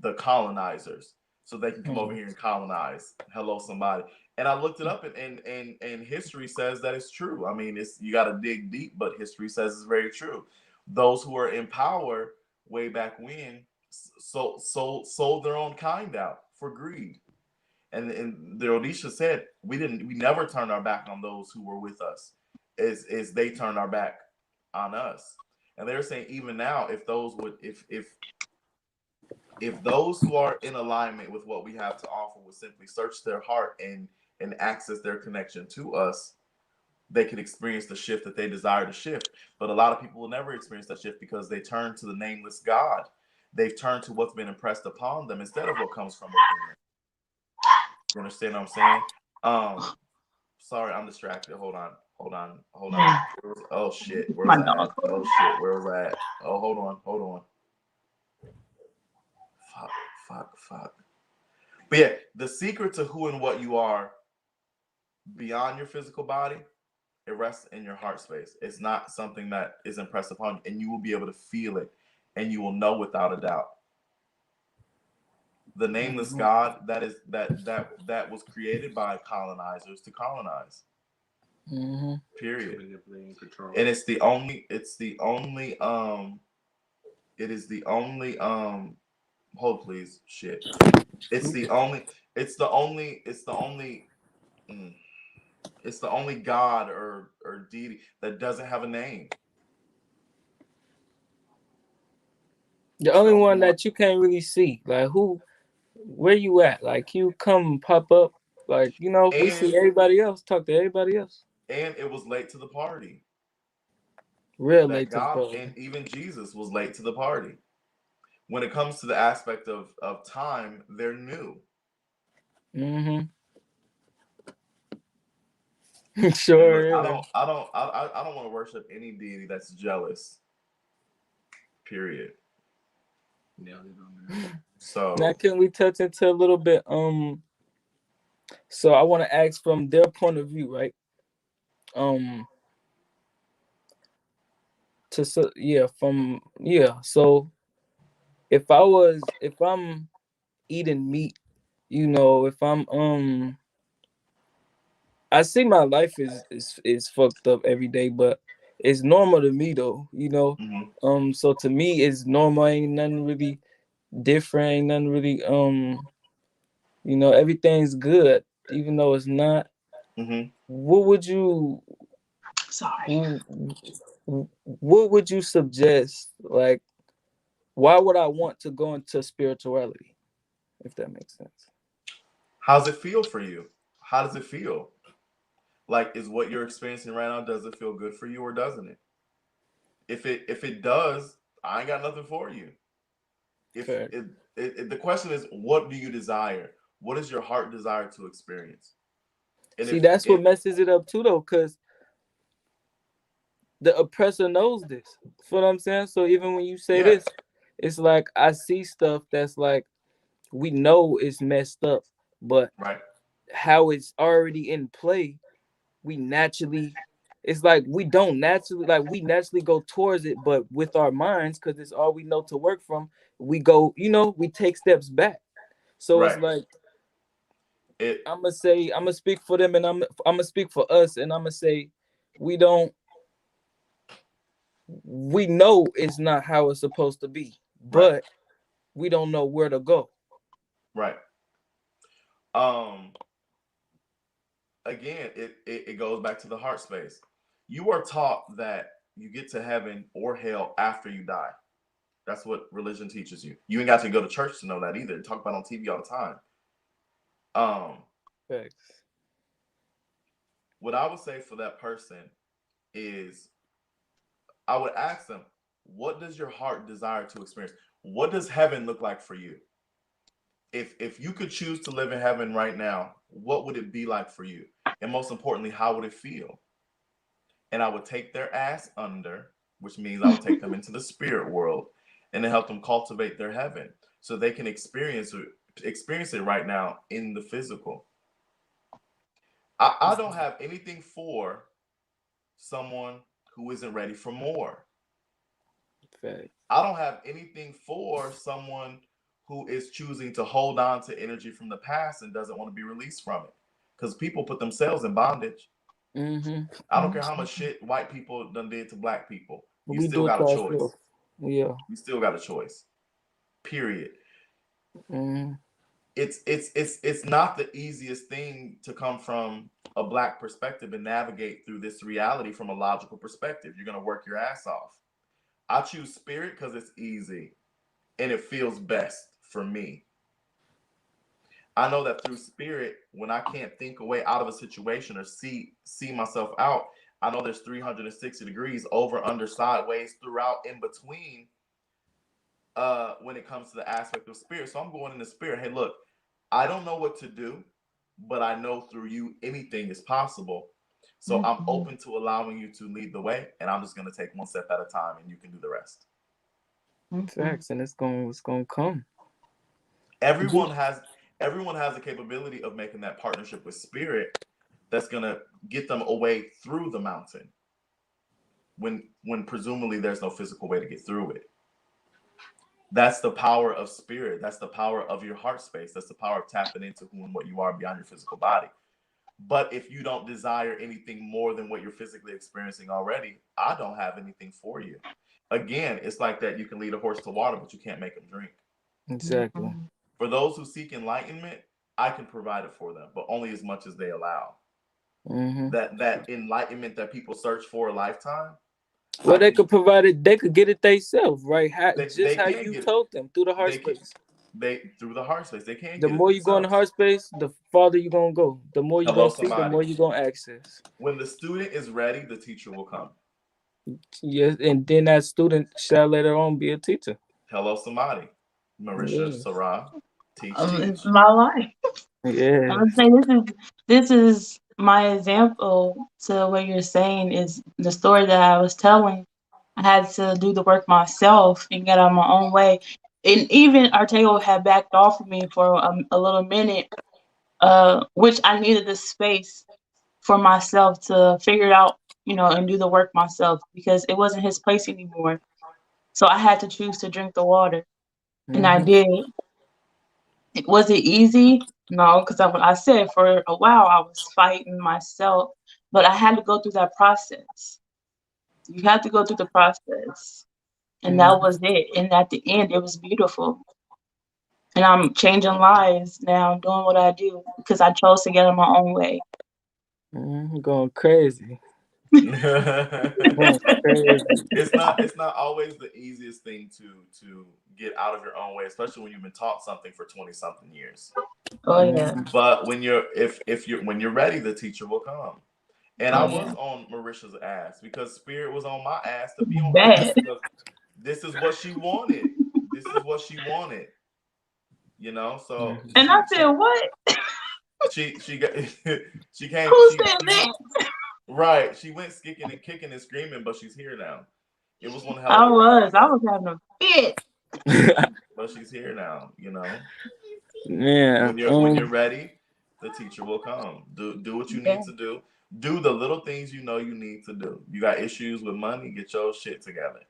the colonizers so they can come over here and colonize. Hello, somebody. And I looked it up, and history says that it's true. I mean, it's you got to dig deep, but history says it's very true. Those who were in power way back when sold their own kind out for greed. And the Odisha said we never turned our back on those who were with us. Is they turned our back on us. And they're saying even now, if those would if those who are in alignment with what we have to offer would simply search their heart and access their connection to us, they could experience the shift that they desire to shift. But a lot of people will never experience that shift because they turn to the nameless God. They've turned to what's been impressed upon them instead of what comes from within. You understand what I'm saying? Sorry, I'm distracted. Hold on. Oh shit, where was My I at? dog. Oh shit, where was I at? Oh, hold on. Fuck. But yeah, the secret to who and what you are beyond your physical body, it rests in your heart space. It's not something that is impressed upon you, and you will be able to feel it, and you will know without a doubt. The nameless God that was created by colonizers to colonize. Period. And it is the only hold please shit. It's the only it's the only it's the only mm, it's the only God or deity that doesn't have a name. The It's the only only one one. that you can't really see, like where you at? Like you come pop up, like we see And everybody else, talk to everybody else. it was late to the party. Real That late to the God party. and even Jesus was late to the party. When it comes to the aspect of time, they're new. Mm-hmm. And look, I Sure is. don't I don't I don't want to worship any deity that's jealous. Period. Now So can we touch into a little bit? So I want to ask from their point of view, right? Um, So if I'm eating meat, if I see my life is fucked up every day, but it's normal to me though. mhm, So to me it's normal, ain't nothing really different, ain't nothing really everything's good, even though it's not. mhm. What would you Sorry. what would you suggest? Like, why would I want to go into spirituality, if that makes sense? How's it feel for you? How does it feel? Like, is what you're experiencing right now, does it feel good for you or doesn't it? If it does, I ain't got nothing for you. If Fair. the question is, what do you desire? What does your heart desire to experience? And See, if that's what it messes it up too, though, because the oppressor knows this. Feel what I'm saying? So even when you say yeah, this, it's like I see stuff that's like we know it's messed up, but right, how it's already in play, we naturally it's like we naturally go towards it, but with our minds, because it's all we know to work from, we go, we take steps back. So it's right. like It I'm gonna speak for them, and I'm gonna speak for us, and I'm gonna say we don't we know it's not how it's supposed to be, right, but we don't know where to go. right. Um, again, it goes back to the heart space. You are taught that you get to heaven or hell after you die. That's what religion teaches you. You ain't got to go to church to know that either. They talk about it on TV all the time. Um, Facts. what I would say for that person is I would ask them, what does your heart desire to experience? What does heaven look like for you? If you could choose to live in heaven right now, what would it be like for you? And most importantly, how would it feel? And I would take their ass under, which means I would take them into the spirit world and then help them cultivate their heaven so they can experience it right now in the physical. I don't have anything for someone who isn't ready for more. Fact. I don't have anything for someone who is choosing to hold on to energy from the past and doesn't want to be released from it. Because people put themselves in bondage. Mm-hmm. I don't care how much shit white people done did to black people. You We still do it got to a ourselves. choice. Yeah. You still got a choice. Period. Mm-hmm. It's not the easiest thing to come from a black perspective and navigate through this reality from a logical perspective. You're gonna work your ass off. I choose spirit because it's easy and it feels best for me. I know that through spirit, when I can't think a way out of a situation or see myself out, I know there's 360 degrees over, under, sideways, throughout, in between. When it comes to the aspect of spirit, so I'm going in the spirit. Hey, look, I don't know what to do, but I know through you anything is possible. So I'm open to allowing you to lead the way, and I'm just going to take one step at a time, and you can do the rest. Facts, and it's gonna come. Everyone has everyone has the capability of making that partnership with spirit that's going to get them away through the mountain when presumably there's no physical way to get through it. That's the power of spirit. That's the power of your heart space. That's the power of tapping into who and what you are beyond your physical body. But if you don't desire anything more than what you're physically experiencing already, I don't have anything for you. Again, it's like that you can lead a horse to water, but you can't make him drink. Exactly. For those who seek enlightenment, I can provide it for them, but only as much as they allow. Mm-hmm. That enlightenment that people search for a lifetime, Well, I they can could provide it. They could get it themselves, right? they Just how can you get it. told them through the heart They can space. they through the heart space, they can The get it more you go in the themselves. heart space, the farther you gonna go. The more you Hello, gonna see, the somebody. more you gonna access. When the student is ready, the teacher will come. Yes, and then that student shall later on be a teacher. Hello, somebody. Marisha Yes. Story. Teach, It's teach. my life. I would Yes. say this is my example to what you're saying is the story that I was telling. I had to do the work myself and get out my own way. And even Arttcgo had backed off of me for a little minute, which I needed the space for myself to figure it out, and do the work myself because it wasn't his place anymore. So I had to choose to drink the water, and I Mm-hmm. did. Was it easy? No, because I said for a while I was fighting myself, but I had to go through that process. You had to go through the process, and that Mm-hmm. was it. And at the end, it was beautiful. And I'm changing lives now, doing what I do because I chose to get in my own way. Mm-hmm. Going crazy. Going it's crazy. not always the easiest thing to get out of your own way, especially when you've been taught something for 20 something years. Oh yeah, Mm-hmm. But when you're if you're when you're ready, the teacher will come. And I oh was yeah, on Marisha's ass because Spirit was on my ass to be on her ass bad. because this is what she wanted. This is what she wanted. So And I said, what? she got she came Who said she went that? right. She went kicking and screaming, but she's here now. It was one hell of I a ride, was. I was having a fit. but she's here now. Man. When you're ready, the teacher will come. Do what you need Yeah. to do. Do the little things you know you need to do. You got issues with money, get your shit together.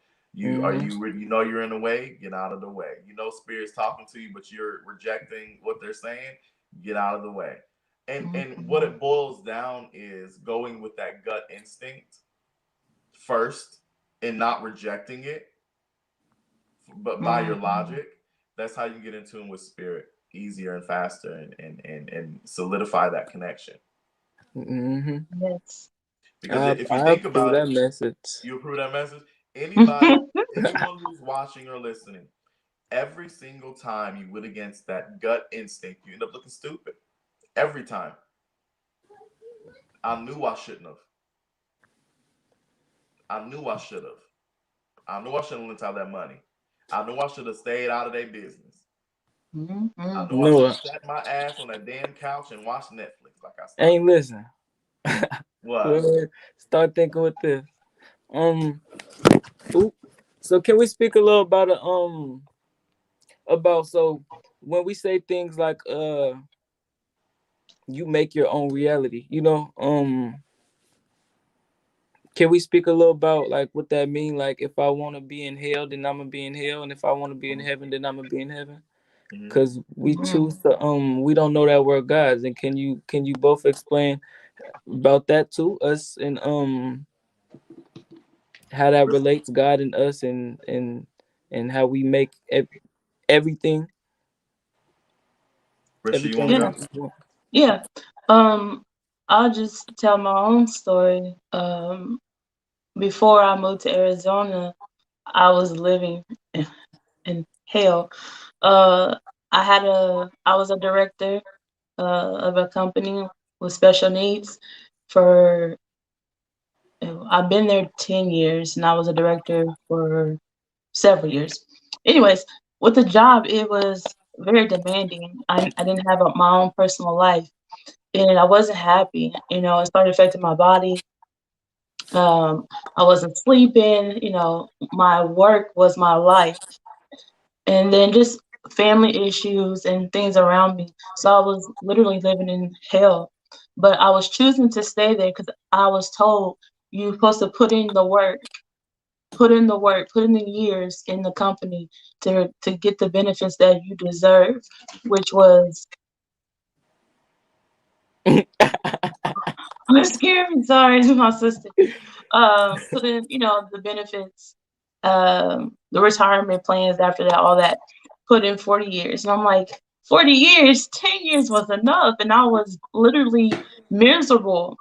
Mm-hmm. You know you're in the way, get out of the way. You know spirit's talking to you, but you're rejecting what they're saying, get out of the way. And what Mhm. it boils down is going with that gut instinct first and not rejecting it, but by your Mhm. logic. That's how you get in tune with spirit easier and faster and solidify that connection. Mm-hmm. Yes. Because I if you I think approve about it, that message. you approve that message. Anyone who's watching or listening, every single time you went against that gut instinct, you end up looking stupid. Every time. I knew I shouldn't have. I knew I should have. I knew I shouldn't have lent out that money. I knew I should have stayed out of their business. I Mm-hmm. knew I should Noah, have sat my ass on that damn couch and watched Netflix like I started. ain't listen. What? Well, start thinking with this. Um, oop. So can we speak a little about so when we say things like you make your own reality, can we speak a little about like what that mean? Like if I want to be in hell, then I'm gonna be in hell, and if I want to be in heaven, then I'm gonna be in heaven. Mm-hmm. Cause we choose Mm-hmm. to we don't know that we're gods. And can you both explain about that to us and how that relates God and us and how we make everything Risha, you want everything to Yeah, go? possible. yeah. Um, I'll just tell my own story. Before I moved to Arizona, I was living in hell. Uh, I was a director of a company with special needs for, I've been there 10 years and I was a director for several years. Anyways, with the job, it was very demanding. I didn't have my own personal life and I wasn't happy. It started affecting my body. I wasn't sleeping. My work was my life. And then just family issues and things around me. So I was literally living in hell. But I was choosing to stay there because I was told you're supposed to put in the years in the company to get the benefits that you deserve, which was I'm scared. Sorry, my sister. Put in, the benefits, the retirement plans after that, all that, put in 40 years. And I'm like, 40 years, 10 years was enough. And I was literally miserable.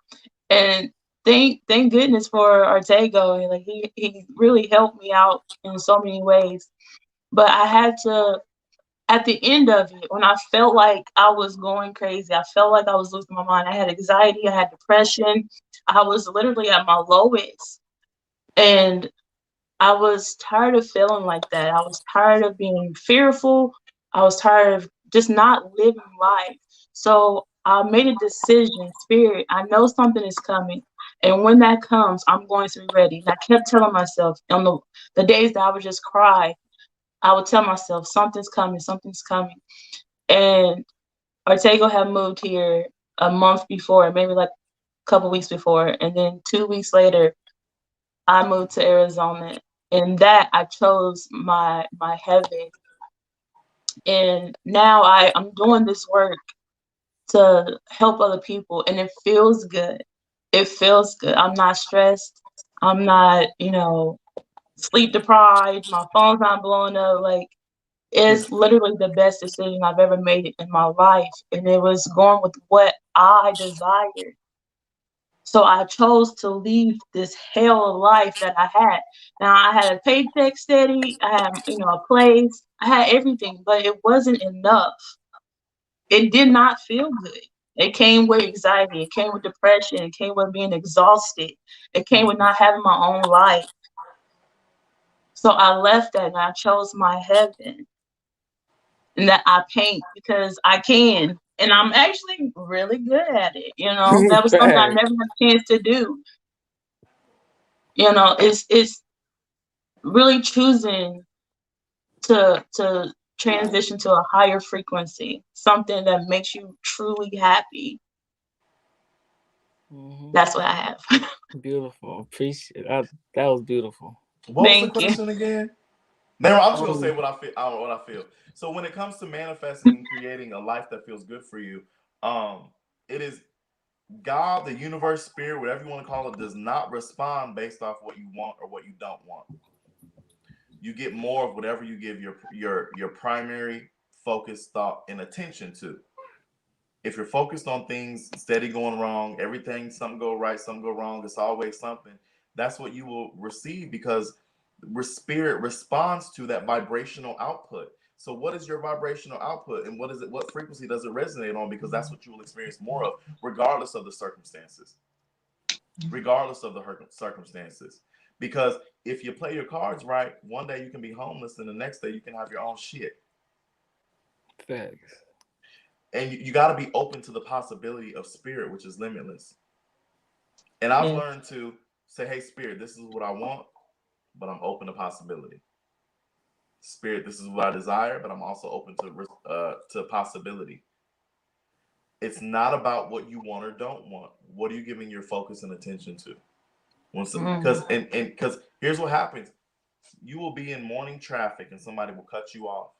And thank goodness for Arttcgo. Like he really helped me out in so many ways. But I had to at the end of it, when I felt like I was going crazy, I felt like I was losing my mind. I had anxiety, I had depression. I was literally at my lowest. And I was tired of feeling like that. I was tired of being fearful. I was tired of just not living life. So I made a decision, spirit, I know something is coming. And when that comes, I'm going to be ready. And I kept telling myself on the days that I would just cry, I would tell myself, something's coming, something's coming. And Arttcgo had moved here a month before, maybe like a couple weeks before. And then 2 weeks later, I moved to Arizona. And that I chose my heaven. And now I'm doing this work to help other people and it feels good. It feels good. I'm not stressed. I'm not, sleep deprived. My phone's not blowing up. Like it's literally the best decision I've ever made in my life. And it was going with what I desired. So I chose to leave this hell of life that I had. Now I had a paycheck steady, I had, a place, I had everything, but it wasn't enough. It did not feel good. It came with anxiety, it came with depression, it came with being exhausted, it came with not having my own life. So I left that and I chose my heaven. And that I paint because I can. And I'm actually really good at it. That was something I Fact. never had a chance to do. It's really choosing to transition to a higher frequency, something that makes you truly happy. Hmm. That's what I have. Beautiful. Appreciate that was beautiful. What was the Thank you. question again? Never. I'm just gonna say Um, what I feel. What I feel. So when it comes to manifesting and creating a life that feels good for you, it is God, the universe, spirit, whatever you want to call it, does not respond based off what you want or what you don't want. You get more of whatever you give your primary focus, thought, and attention to. If you're focused on things steady going wrong, everything, some go right, some go wrong, it's always something. That's what you will receive because spirit responds to that vibrational output. So what is your vibrational output and what frequency does it resonate on? Because that's what you will experience more of regardless of the circumstances. regardless of the circumstances. Because if you play your cards right, one day you can be homeless, and the next day you can have your own shit. Facts. And you got to be open to the possibility of spirit, which is limitless. And I've Yeah. learned to say, hey, spirit, this is what I want, but I'm open to possibility. Spirit, this is what I desire, but I'm also open to possibility. It's not about what you want or don't want. What are you giving your focus and attention to? Because Mm. because here's what happens: you will be in morning traffic, and somebody will cut you off,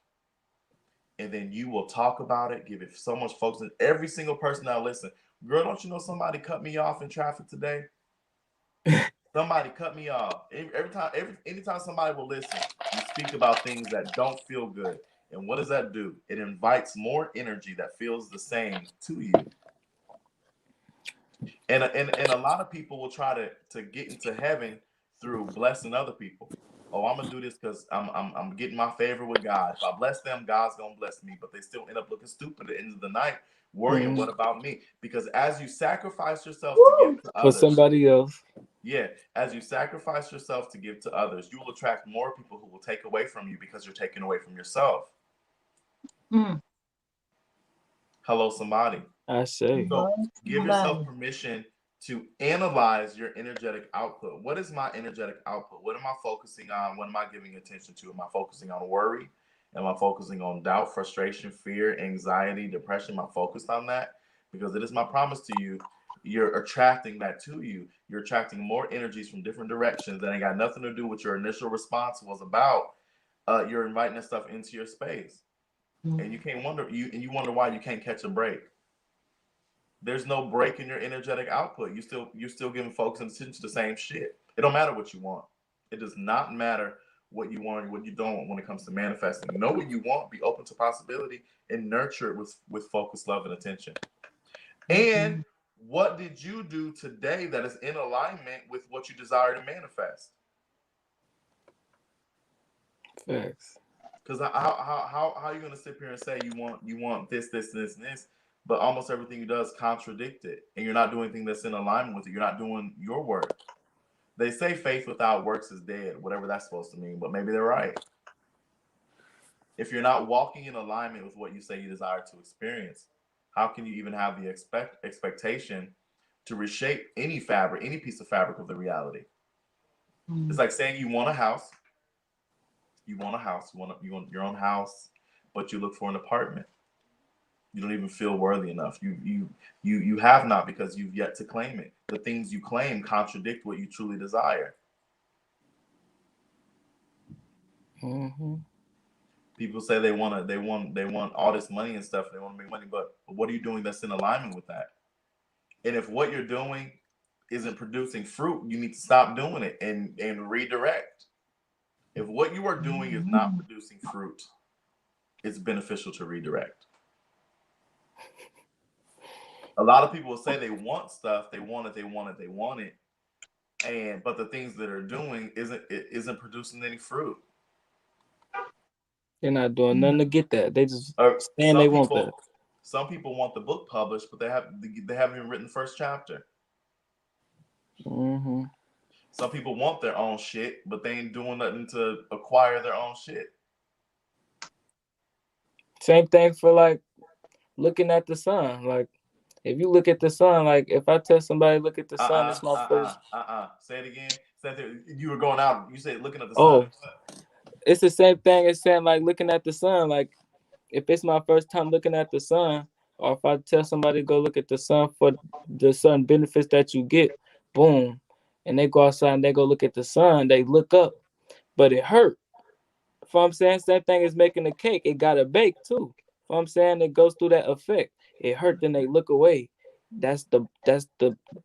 and then you will talk about it, give it so much focus, and every single person now listen. Girl, don't you know somebody cut me off in traffic today? Somebody cut me off. Anytime somebody will listen, you speak about things that don't feel good. And what does that do? It invites more energy that feels the same to you. And a lot of people will try to get into heaven through blessing other people. Oh, I'm gonna do this because I'm getting my favor with God. If I bless them, God's gonna bless me. But they still end up looking stupid at the end of the night, worrying, Mm. what about me? Because as you sacrifice yourself to Woo. give to For others, somebody else. yeah, as you sacrifice yourself to give to others, you will attract more people who will take away from you because you're taking away from yourself. Mm. Hello, somebody. I say. So Lord, give yourself somebody. permission to analyze your energetic output. What is my energetic output? What am I focusing on? What am I giving attention to? Am I focusing on worry? Am I focusing on doubt, frustration, fear, anxiety, depression? Am I focused on that? Because it is my promise to you, you're attracting that to you. You're attracting more energies from different directions that ain't got nothing to do with your initial response was about. You're inviting that stuff into your space. Mm. And you wonder why you can't catch a break. There's no break in your energetic output. You're still giving folks attention to the same shit. It don't matter what you want. It does not matter what you want or what you don't want when it comes to manifesting. Know what you want, be open to possibility, and nurture it with focus, love, and attention. And Mm. what did you do today that is in alignment with what you desire to manifest? Facts. Because how are you going to sit here and say you want this, but almost everything you does contradict it, and you're not doing anything that's in alignment with it. You're not doing your work. They say faith without works is dead, whatever that's supposed to mean, but maybe they're right. If you're not walking in alignment with what you say you desire to experience, how can you even have the expectation to reshape any fabric, any piece of fabric of the reality? It's Mm. like saying you want your own house, but you look for an apartment. You don't even feel worthy enough. You have not because you've yet to claim it. The things you claim contradict what you truly desire. Mm-hmm. People say they want all this money and stuff. They want to make money, but what are you doing that's in alignment with that? And if what you're doing isn't producing fruit, you need to stop doing it and redirect. If what you are doing is not Mm. producing fruit, it's beneficial to redirect. A lot of people will say they want stuff, they want it, and but the things that are doing isn't producing any fruit. They're not doing Mm. nothing to get that. They just Or saying they want that. some people want the book published, but they haven't even written the first chapter. Mm-hmm. Some people want their own shit, but they ain't doing nothing to acquire their own shit. Same thing for like looking at the sun. Like if you look at the sun, like if I tell somebody look at the sun, it's my first. Say it again. You were going out. You said looking at the sun. Oh, it's the same thing as saying like looking at the sun. Like if it's my first time looking at the sun, or if I tell somebody to go look at the sun for the sun benefits that you get, boom, and they go outside and they go look at the sun, they look up, but it hurt. You know what I'm saying? Same thing as making a cake. It got to bake too. You know what I'm saying? It goes through that effect. It hurt, then they look away. That's the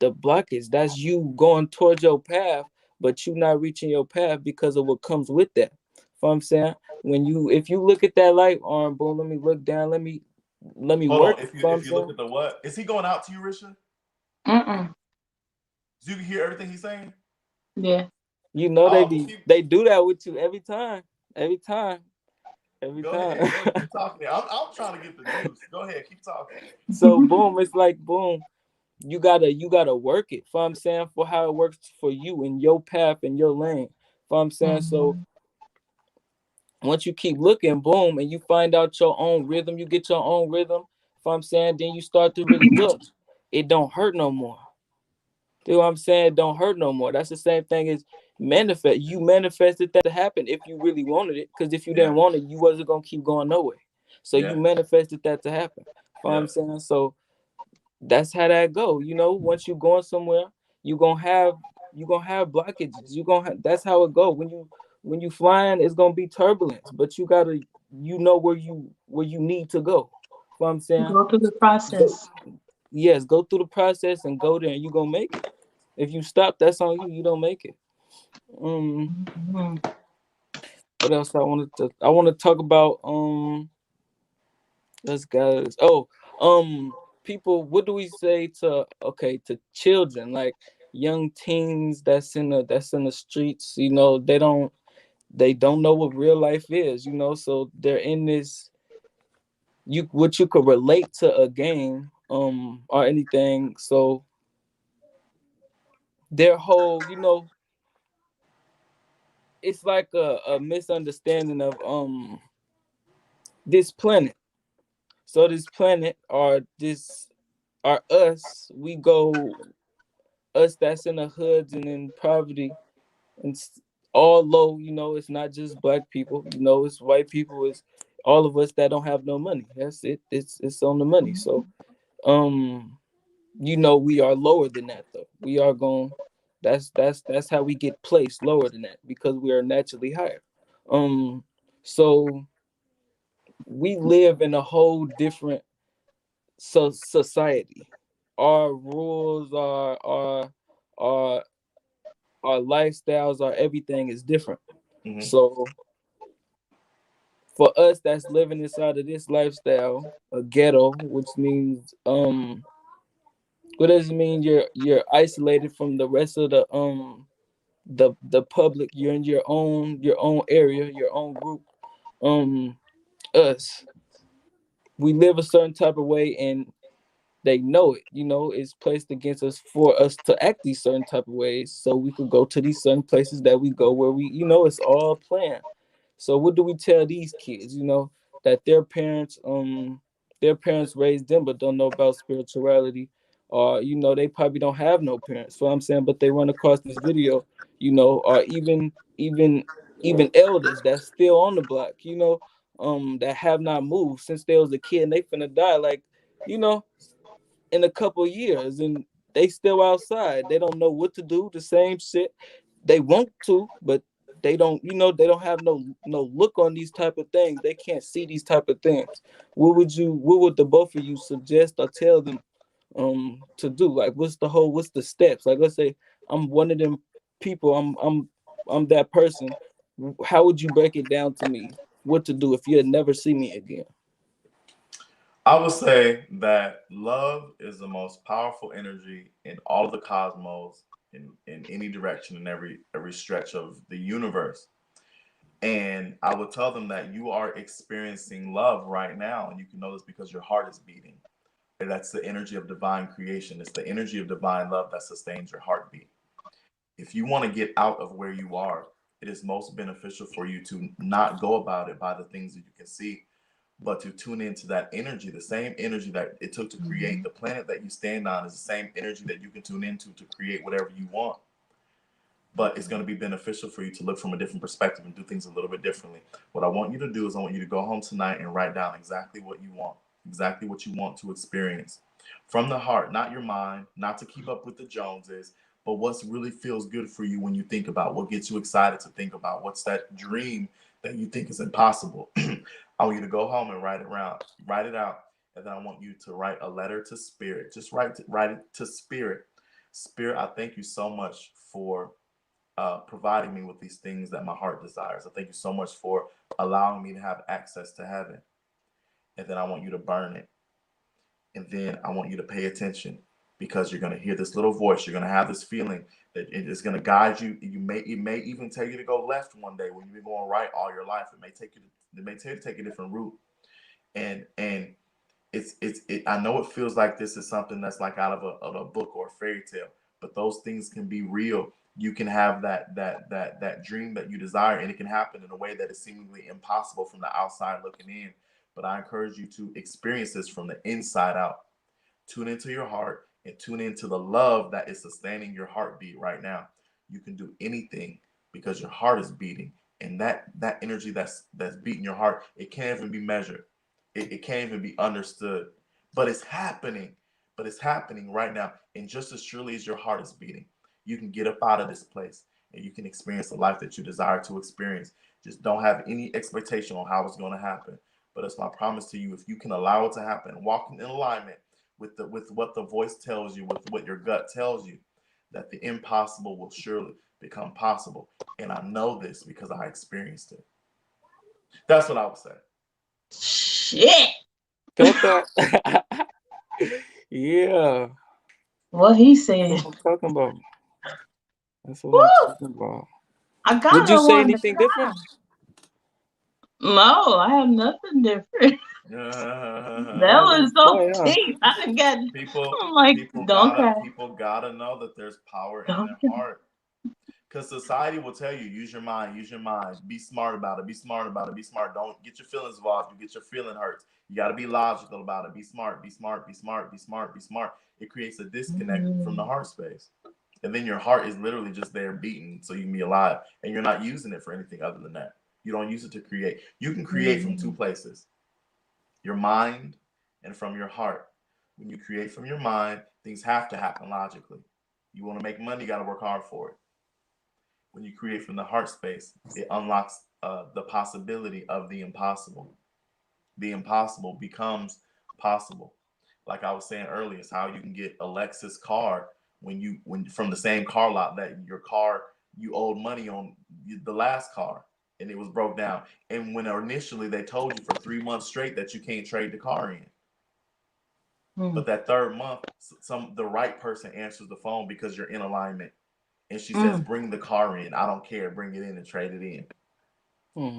blockage. That's you going towards your path, but you not reaching your path because of what comes with that. You know what I'm saying? When you if you look at that light arm, boom, let me look down, let me Hold on. work. If You you know what I'm if you look saying? at the what, is he going out to you, Risha? Mm-mm. Do you hear everything he's saying? Yeah. You know Oh, well, keep they do that with you every time. Every time. Every go time. ahead. Go ahead. Keep talking. I'm trying to get the juice. Go ahead. Keep talking. So boom, it's like boom. you gotta work it. For I'm saying, for how it works for you in your path and your lane. For I'm saying, so Mm-hmm. once you keep looking, boom, and you find out your own rhythm, you get your own rhythm. If I'm saying, then you start to really look, it don't hurt no more. You know what I'm saying? It don't hurt no more. That's the same thing as manifest. You manifested that to happen if you really wanted it. Because if you Yeah. didn't want it, you wasn't gonna keep going nowhere. So Yeah. you manifested that to happen. You know what Yeah. I'm saying? So that's how that go. Once you going somewhere, you gonna have you gonna have blockages. That's how it go. When you flying, it's gonna be turbulence, but you gotta where you need to go. You know what I'm saying? Go through the Go, process. yes, go through the process and go there, and you gonna make it. If you stop, that's on you. You don't make it. Um, Mm-hmm. what else I want to talk about? Let's guys. Oh, people. What do we say to to children, like young teens that's in the streets? They don't know what real life is. So they're in this. What you could relate to a game, or anything. So their whole, it's like a misunderstanding of this planet. So this planet are us. We go us that's in the hoods and in poverty and all low. It's not just black people. It's white people. It's all of us that don't have no money. That's it. It's on the money. So um, we are lower than that though. We are going. That's how we get placed lower than that because we are naturally higher. Um, so we live in a whole different society. Our rules, our our lifestyles, our everything is different. Hmm. So for us that's living inside of this lifestyle, a ghetto, which means what does it mean? You're isolated from the rest of the public. You're in your own area, your own group. Um us, we live a certain type of way, and they know it. It's placed against us for us to act these certain type of ways, so we could go to these certain places that we go where it's all planned. So what do we tell these kids? That their parents raised them but don't know about spirituality, or they probably don't have no parents. So I'm saying, but they run across this video, or even elders that's still on the block, that have not moved since they was a kid, and they finna die like, you know in a couple years, and they still outside. They don't know what to do. The same shit. They want to, but they don't have no look on these type of things. They can't see these type of things. What would the both of you suggest or tell them to do? Like, what's the steps? Like, let's say I'm one of them people. I'm that person. How would you break it down to me what to do if you'd never see me again? I would say that love is the most powerful energy in all of the cosmos, in any direction, in every stretch of the universe. And I would tell them that you are experiencing love right now, and you can know this because your heart is beating. And that's the energy of divine creation. It's the energy of divine love that sustains your heartbeat. If you want to get out of where you are, it is most beneficial for you to not go about it by the things that you can see, but to tune into that energy. The same energy that it took to create Mm-hmm. the planet that you stand on is the same energy that you can tune into to create whatever you want. But it's going to be beneficial for you to look from a different perspective and do things a little bit differently. What I want you to do is I want you to go home tonight and write down exactly what you want, exactly what you want to experience from the heart, not your mind, not to keep up with the Joneses, but what really feels good for you when you think about what gets you excited to think about. What's that dream that you think is impossible? I want you to go home and write it out, and then I want you to write a letter to spirit. Just write it to spirit. Spirit, I thank you so much for providing me with these things that my heart desires. I thank you so much for allowing me to have access to heaven. And then I want you to burn it. And then I want you to pay attention, because you're going to hear this little voice. You're going to have this feeling that it is going to guide you. It may even tell you to go left one day when you've been going right all your life. It may tell you to take a different route. And I know it feels like this is something that's like out of a book or a fairy tale, but those things can be real. You can have that dream that you desire, and it can happen in a way that is seemingly impossible from the outside looking in. But I encourage you to experience this from the inside out. Tune into your heart and tune into the love that is sustaining your heartbeat right now. You can do anything because your heart is beating, and that energy that's beating your heart, it can't even be measured. It can't even be understood. But it's happening. But it's happening right now. And just as surely as your heart is beating, you can get up out of this place and you can experience the life that you desire to experience. Just don't have any expectation on how it's going to happen. But it's my promise to you, if you can allow it to happen, walking in alignment with what the voice tells you, with what your gut tells you, that the impossible will surely become possible. And I know this because I experienced it. That's what I would say. Shit. Felt that? Yeah. What he That's said. what I'm talking about. That's what I'm Woo! talking about. I Would kind you of say wanted to anything cry. different? No, I have nothing different. That was so Boy, yeah. deep. I got. people I'm like, people don't gotta cry, people gotta know that there's power in don't their cry. heart. Because society will tell you, use your mind, be smart about it, be smart about it, be smart. Don't get your feelings involved. You get your feeling hurts. You got to be logical about it. Be smart, be smart, be smart, be smart, be smart. It creates a disconnect from the Mm, heart space. And then your heart is literally just there beating so you can be alive. And you're not using it for anything other than that. You don't use it to create. You can create from two mm, places, your mind and from your heart. When you create from your mind, things have to happen logically. You want to make money, you got to work hard for it. When you create from the heart space, it unlocks the possibility of the impossible. The impossible becomes possible. Like I was saying earlier, it's how you can get a Lexus car when from the same car lot that your car you owed money on the last car and it was broke down. And when initially they told you for 3 months straight that you can't trade the car in, mm, but that third month, the right person answers the phone because you're in alignment, and she says, mm. "Bring the car in. I don't care. Bring it in and trade it in."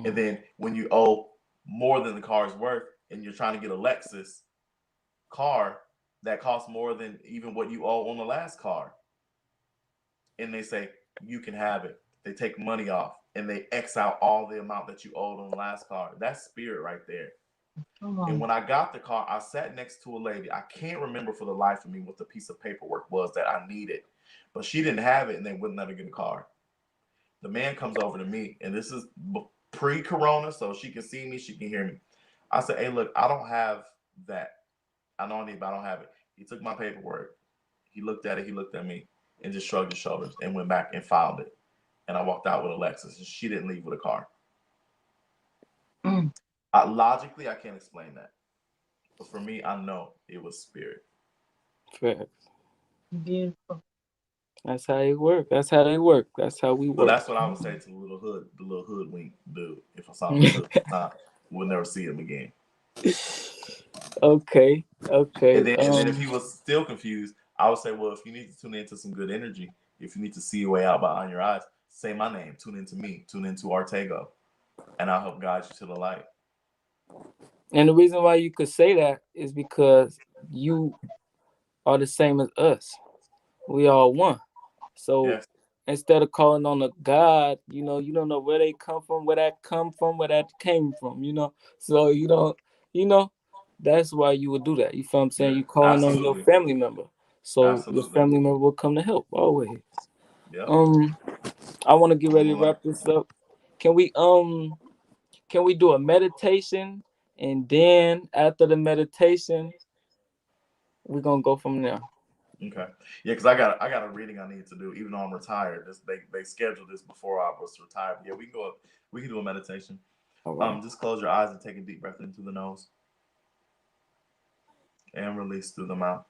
And Hmm. then when you owe more than the car's worth, and you're trying to get a Lexus car that costs more than even what you owe on the last car, and they say you can have it. They take money off and they X out all the amount that you owed on the last car. That's spirit right there. Come And on. when I got the car, I sat next to a lady. I can't remember for the life of me what the piece of paperwork was that I needed, but she didn't have it and they wouldn't let her get a car. The man comes over to me, and this is pre-corona, so she can see me, she can hear me. I said, "Hey, look, I don't have that. I know I need, but I don't have it." He took my paperwork. He looked at it. He looked at me, and just shrugged his shoulders and went back and filed it. And I walked out with a Lexus, and she didn't leave with a car. Mm, Logically, I can't explain that, but for me, I know it was spirit. Facts. beautiful. That's how it work. That's how they work. That's how we But work. that's what I would say Mm. to the little hoodwink dude. If I saw him for the first time, we'll never see him again. Okay. Okay. And then if he was still confused, I would say, well, if you need to tune into some good energy, if you need to see your way out behind your eyes, say my name. Tune into me. Tune into Arttcgo, and I'll help guide you to the light. And the reason why you could say that is because you are the same as us. We all one. So Yes, instead of calling on a God, you don't know where they come from, where that come from, where that came from. So you don't, you know, that's why you would do that. You feel what I'm saying? yeah, You calling on your absolutely, family member. So your absolutely. family member will come to help always. Yep. Um, I want to get Live ready and to learn. wrap this up. Can we do a meditation, and then after the meditation, we're gonna go from there. Okay. Yeah, because I got a reading I need to do, even though I'm retired. They scheduled this before I was retired. But yeah, we can go. We can do a meditation. All right. Just close your eyes and take a deep breath into the nose and release through the mouth.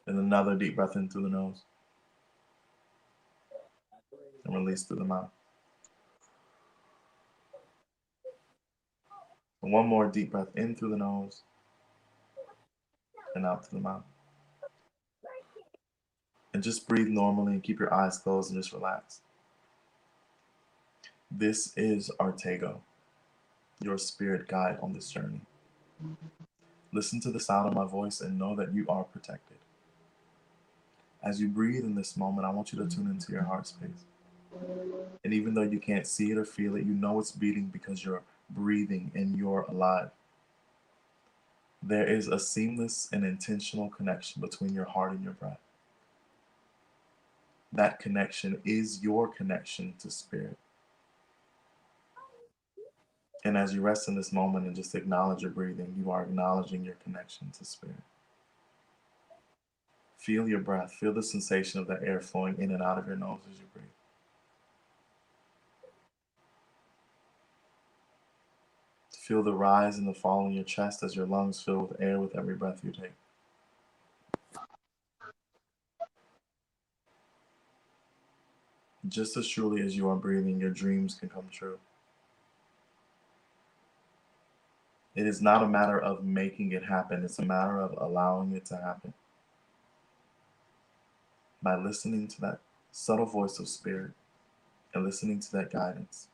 And another deep breath into the nose and release through the mouth. And one more deep breath in through the nose and out through the mouth. And just breathe normally and keep your eyes closed and just relax. This is Arttcgo. your spirit guide on this journey. Listen to the sound of my voice and know that you are protected. As you breathe in this moment, I want you to tune into your heart space. And even though you can't see it or feel it, you know it's beating because you're breathing and you're alive. There is a seamless and intentional connection between your heart and your breath. That connection is your connection to spirit. And as you rest in this moment and just acknowledge your breathing, you are acknowledging your connection to spirit. Feel your breath. Feel the sensation of the air flowing in and out of your nose as you breathe. Feel the rise and the fall in your chest as your lungs fill with air with every breath you take. Just as surely as you are breathing, your dreams can come true. It is not a matter of making it happen, it's a matter of allowing it to happen. By listening to that subtle voice of spirit and listening to that guidance.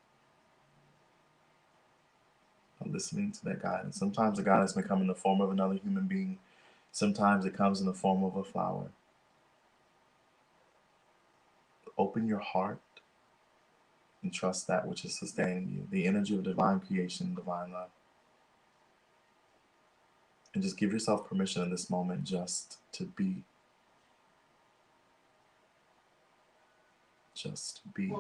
Listening to that guidance. Sometimes the guidance may come in the form of another human being. Sometimes it comes in the form of a flower. Open your heart and trust that which is sustaining you, the energy of divine creation, divine love. And just give yourself permission in this moment just to be. Just be.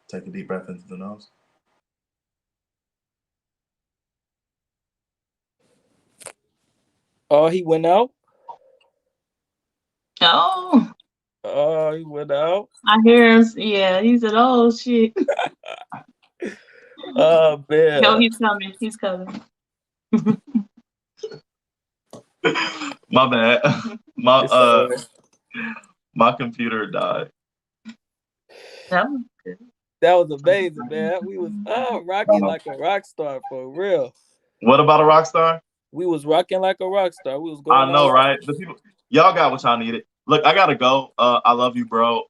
Take a deep breath into the nose. Oh, he went out. Oh, Oh, he went out. I hear him. Yeah, he said, "Oh shit." Oh No, man. he's coming. He's coming. My bad. My It's all right. my computer died. That was good. That was amazing, man. We was rocking like a rock star for real. What about a rock star? We was rocking like a rock star. We was I going know, all out. right? The people, y'all got what y'all needed. Look, I gotta go. I love you, bro.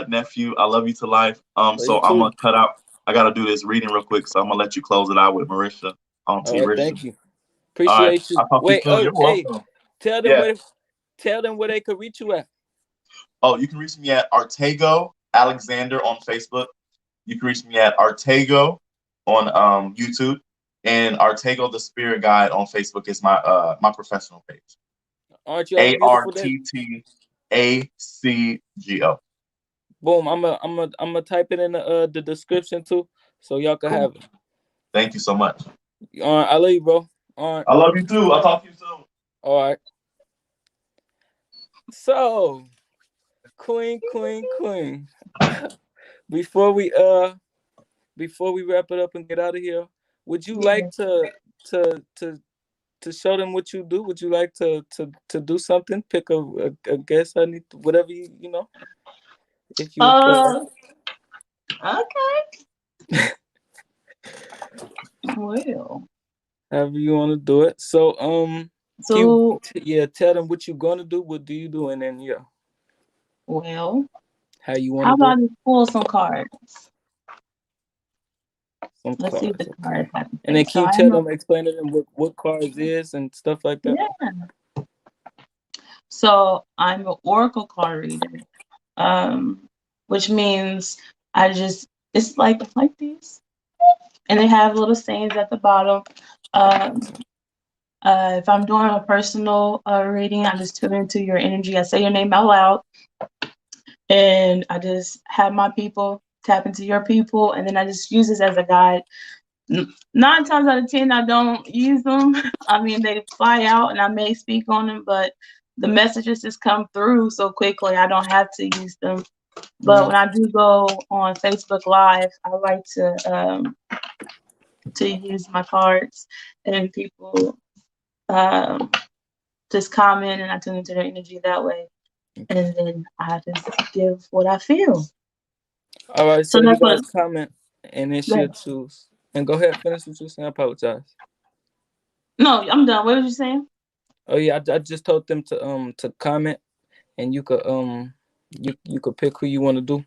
Nephew, I love you to life. Oh, you So I'm too. gonna cut out. I gotta do this reading real quick, so I'm gonna let you close it out with Marisha on All T right, Risha. thank you. All right, Appreciate you. I'll talk to you Wait, soon. oh, You're hey, welcome. tell them Yeah. where they could reach you at. Oh, you can reach me at Arttcgo Alexander on Facebook. You can reach me at Arttcgo on YouTube, and Arttcgo the Spirit Guide on Facebook is my professional page. Aren't y'all beautiful? Day? Arttacgo. Boom. I'm gonna type it in the description too, so y'all can Cool. have it. Thank you so much. All right, I love you, bro. All right. I love you too. I'll talk to you soon. All right. So, Queen. before we wrap it up and get out of here, would you Yeah. like to to to show them what you do? Would you like to do something? Pick a guest. I need whatever you know. If you would feel Uh. Okay. Well. however you want to do it. So So yeah, tell them what you're gonna do. What do you do? And then yeah, well. how you want How to do about it. I pull some cards? Some Let's see if the cards, okay. cards have to And say. then So can you tell I'm a them, explain to them what cards is and stuff like that. yeah. So I'm an oracle card reader. Um, which means I just it's like these, and they have little sayings at the bottom. Um, if I'm doing a personal reading, I just tune into your energy. I say your name out loud, and I just have my people tap into your people, and then I just use this as a guide. 9 times out of 10, I don't use them. I mean, they fly out, and I may speak on them, but the messages just come through so quickly. I don't have to use them. But when Mm-hmm. I do go on Facebook Live, I like to use my cards, and people um, just comment, and I tune into their energy that way, and then I just give what I feel. All right, So so you that's what. guys comment, and then she'll Yeah. choose. And go ahead, finish what you're saying. I apologize. No, I'm done. What was you saying? Oh yeah, I just told them to comment, and you could pick who you want to do,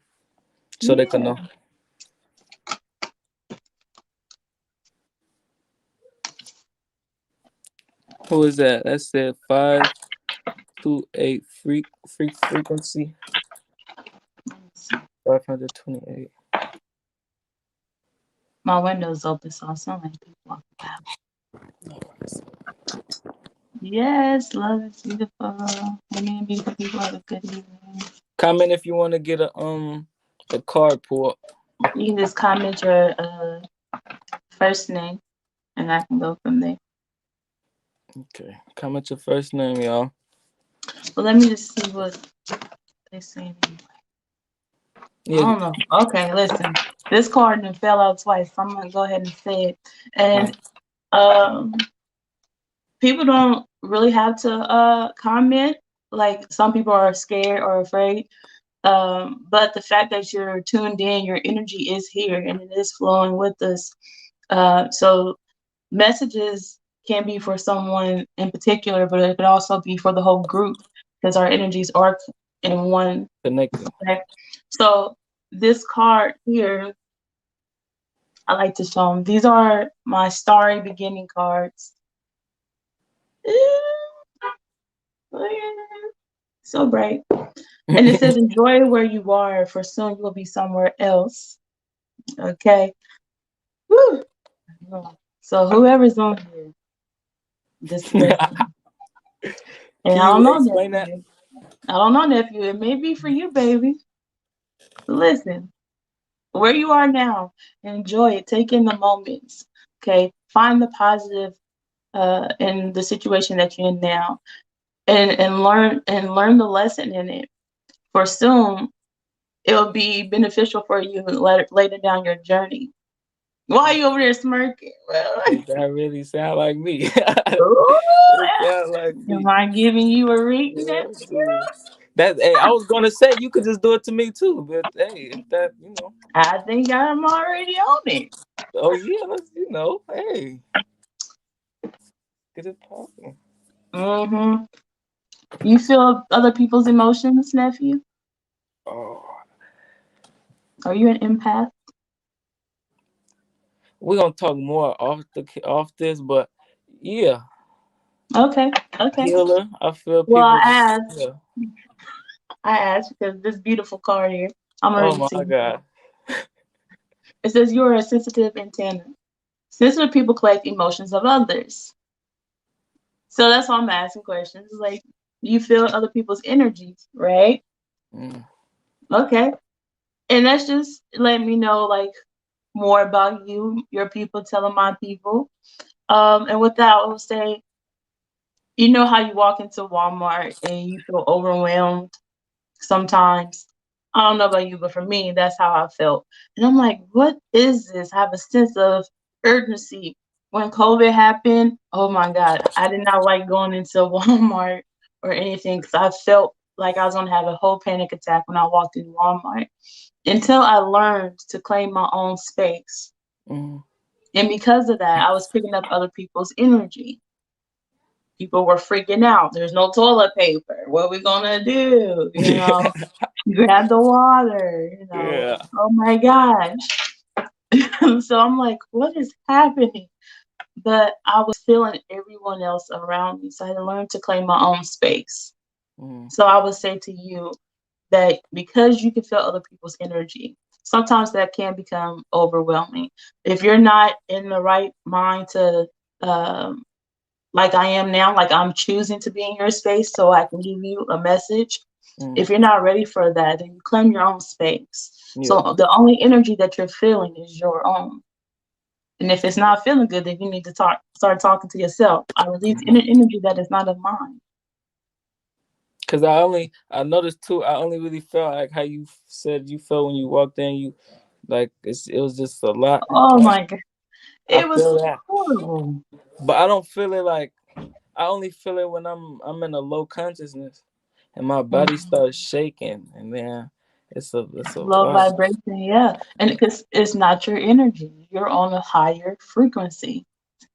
so they can Yeah. know. Who is that? That said 528 frequency. 528. My window's open, so I sound like people walking out. Yes, love is beautiful. Women and beautiful people have a good evening. Comment if you want to get a card pull up. You can just comment your first name, and I can go from there. Okay. Comment your first name, y'all. Well, let me just see what they say. I Yeah. don't know. Okay, listen. This card done fell out twice, so I'm gonna go ahead and say it. And um, people don't really have to comment. Like some people are scared or afraid. But the fact that you're tuned in, your energy is here and it is flowing with us. So messages can be for someone in particular, but it could also be for the whole group because our energies are in one. Connecting. Okay? So this card here, I like to show them. These are my starry beginning cards. So bright. And it says, enjoy where you are, for soon you will be somewhere else. Okay. Woo. So whoever's on here, just listen. And Can I don't you know, explain that? nephew. I don't know, nephew. It may be for you, baby. Listen, where you are now, enjoy it. Take in the moments. Okay. Find the positive in the situation that you're in now, and learn the lesson in it. For soon, it'll be beneficial for you later down your journey. Why are you over there smirking? Well, That really sound like me. ooh, It sound like am me. I giving you a reading, Yeah, nephew? dude. That hey, I was gonna say you could just do it to me too, but hey, if that I think I'm already on it. oh yeah, let's hey, get it popping. Mm-hmm. You feel other people's emotions, nephew? Oh, Are you an empath? we're gonna talk more off this, but yeah, Okay, okay. healer. I feel Well, people. Yeah. I asked because this beautiful card here, I'm gonna Oh read it to my you. god. It says you are a sensitive antenna. Sensitive people collect emotions of others. So that's why I'm asking questions. Like, you feel other people's energies, right? Mm. Okay. And that's just letting me know like more about you, your people telling my people. And with that, I will say, you know how you walk into Walmart and you feel overwhelmed sometimes. I don't know about you, but for me, that's how I felt. And I'm like, what is this? I have a sense of urgency. When COVID happened, oh my God, I did not like going into Walmart or anything because I felt like I was going to have a whole panic attack when I walked in Walmart until I learned to claim my own space. Mm. And because of that, I was picking up other people's energy. People were freaking out. There's no toilet paper. What are we gonna do? Grab the water. Yeah. Oh my gosh. So I'm like, what is happening? But I was feeling everyone else around me. So I had to learn to claim my own space. Mm. So I would say to you that because you can feel other people's energy, sometimes that can become overwhelming. If you're not in the right mind to um, like I am now, like I'm choosing to be in your space so I can give you a message. Mm. If you're not ready for that, then you claim your own space. Yeah. So the only energy that you're feeling is your own. And if it's not feeling good, then you need to start talking to yourself. I release energy that is not of mine. Cause I noticed too. I only really felt like how you said you felt when you walked in. You like it was just a lot. Oh Like, my God. I It was feel that, horrible. but I don't feel it like I only feel it when I'm in a low consciousness and my body Mhm. starts shaking, and then it's a Low lot. vibration, yeah. And because it's not your energy, you're on a higher frequency.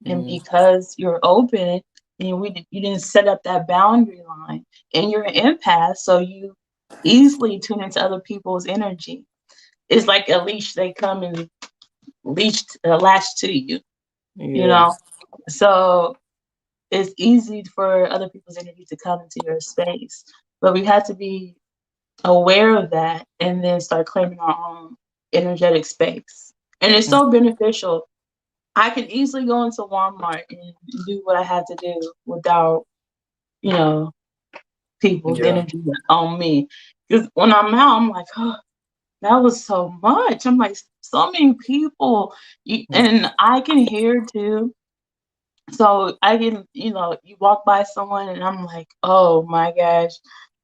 And Mm. because you're open and you didn't set up that boundary line and you're an empath, so you easily tune into other people's energy. It's like a leash, they come and latch to you, you Yeah. know. So it's easy for other people's energy to come into your space. But we have to be aware of that and then start claiming our own energetic space. And it's so beneficial. I can easily go into Walmart and do what I have to do without, you know, people's Yeah. energy on me. Because when I'm out, I'm like, oh, that was so much. I'm like, so many people. And I can hear too. So I can, you walk by someone and I'm like, oh my gosh.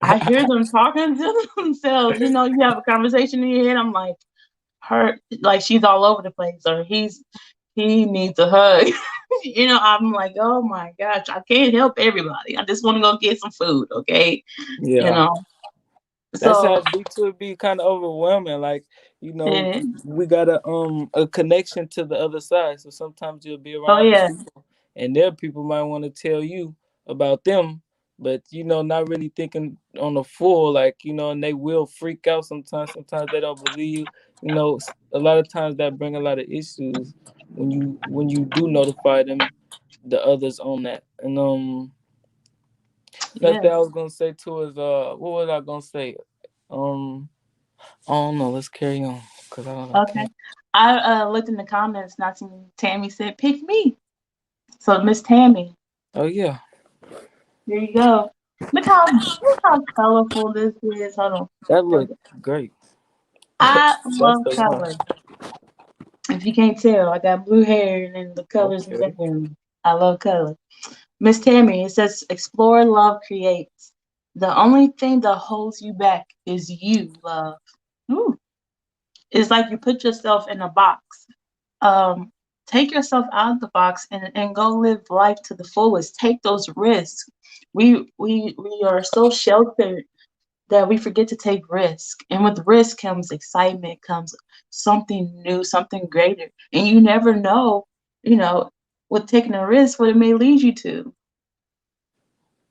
I hear them talking to themselves. You have a conversation in your head. I'm like, her, like she's all over the place, or he needs a hug. I'm like, oh my gosh, I can't help everybody. I just want to go get some food, okay? You Yeah. know. That's how So, it be to be kind of overwhelming. Like, and, we got a connection to the other side. So sometimes you'll be oh around yeah, people, and their people might want to tell you about them, but not really thinking on the full. Like, and they will freak out sometimes. Sometimes they don't believe. A lot of times that bring a lot of issues when you do notify them, the others on that. And another yeah. thing I was gonna say too is what was I gonna say? Um. I don't know. Let's carry on because I Okay. can't. I looked in the comments. Not some Tammy said, "Pick me." So Miss Tammy, Oh yeah, there you go. Look how colorful this is. Hold on. that There we looked go. great. I That's love the one. color. If you can't tell, I got blue hair and then the colors in the Okay. background. I love color. Miss Tammy, it says explore, love, creates. The only thing that holds you back is you, love. Ooh. It's like you put yourself in a box. Um, take yourself out of the box and go live life to the fullest. Take those risks. We are so sheltered that we forget to take risk. And with risk comes excitement, comes something new, something greater. And you never know, you know, with taking a risk, what it may lead you to.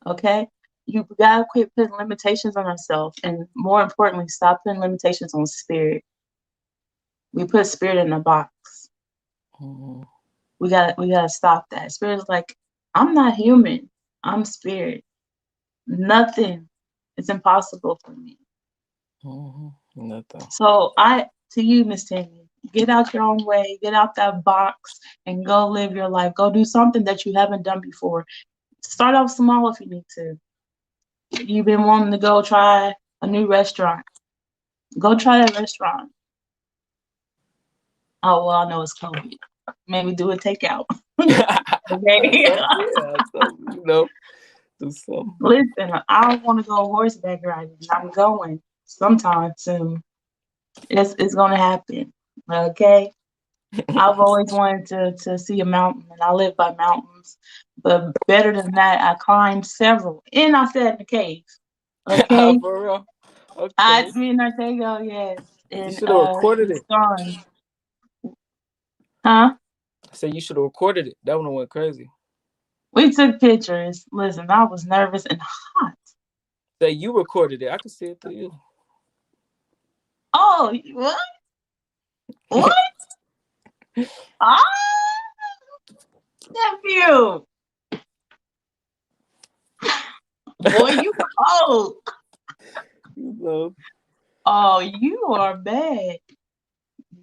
Okay? You gotta quit putting limitations on ourselves, and more importantly, stop putting limitations on spirit. We put spirit in a box. Mhm. We gotta stop that. Spirit is like, I'm not human. I'm spirit. Nothing is impossible for me. Nothing. So to you, Miss Tammy, get out your own way, get out that box, and go live your life. Go do something that you haven't done before. Start off small if you need to. You've been wanting to go try a new restaurant. Go try that restaurant. Oh well, I know it's COVID. Maybe do a takeout. Okay. Yeah. So do something. Listen, I want to go horseback riding. I'm going sometime soon. It's gonna happen. Okay. I've always wanted to see a mountain, and I live by mountains. But better than that, I climbed several, and I sat in the cave. Okay, For real. Okay. me and Arttacgo, yes, You and should have recorded the it. sun, huh? I said you should have recorded it. That one went crazy. We took pictures. Listen, I was nervous and hot. Say you recorded it. I can see it through you. Oh, what? What? Ah, nephew, boy, you cold. You know. Oh, you are bad.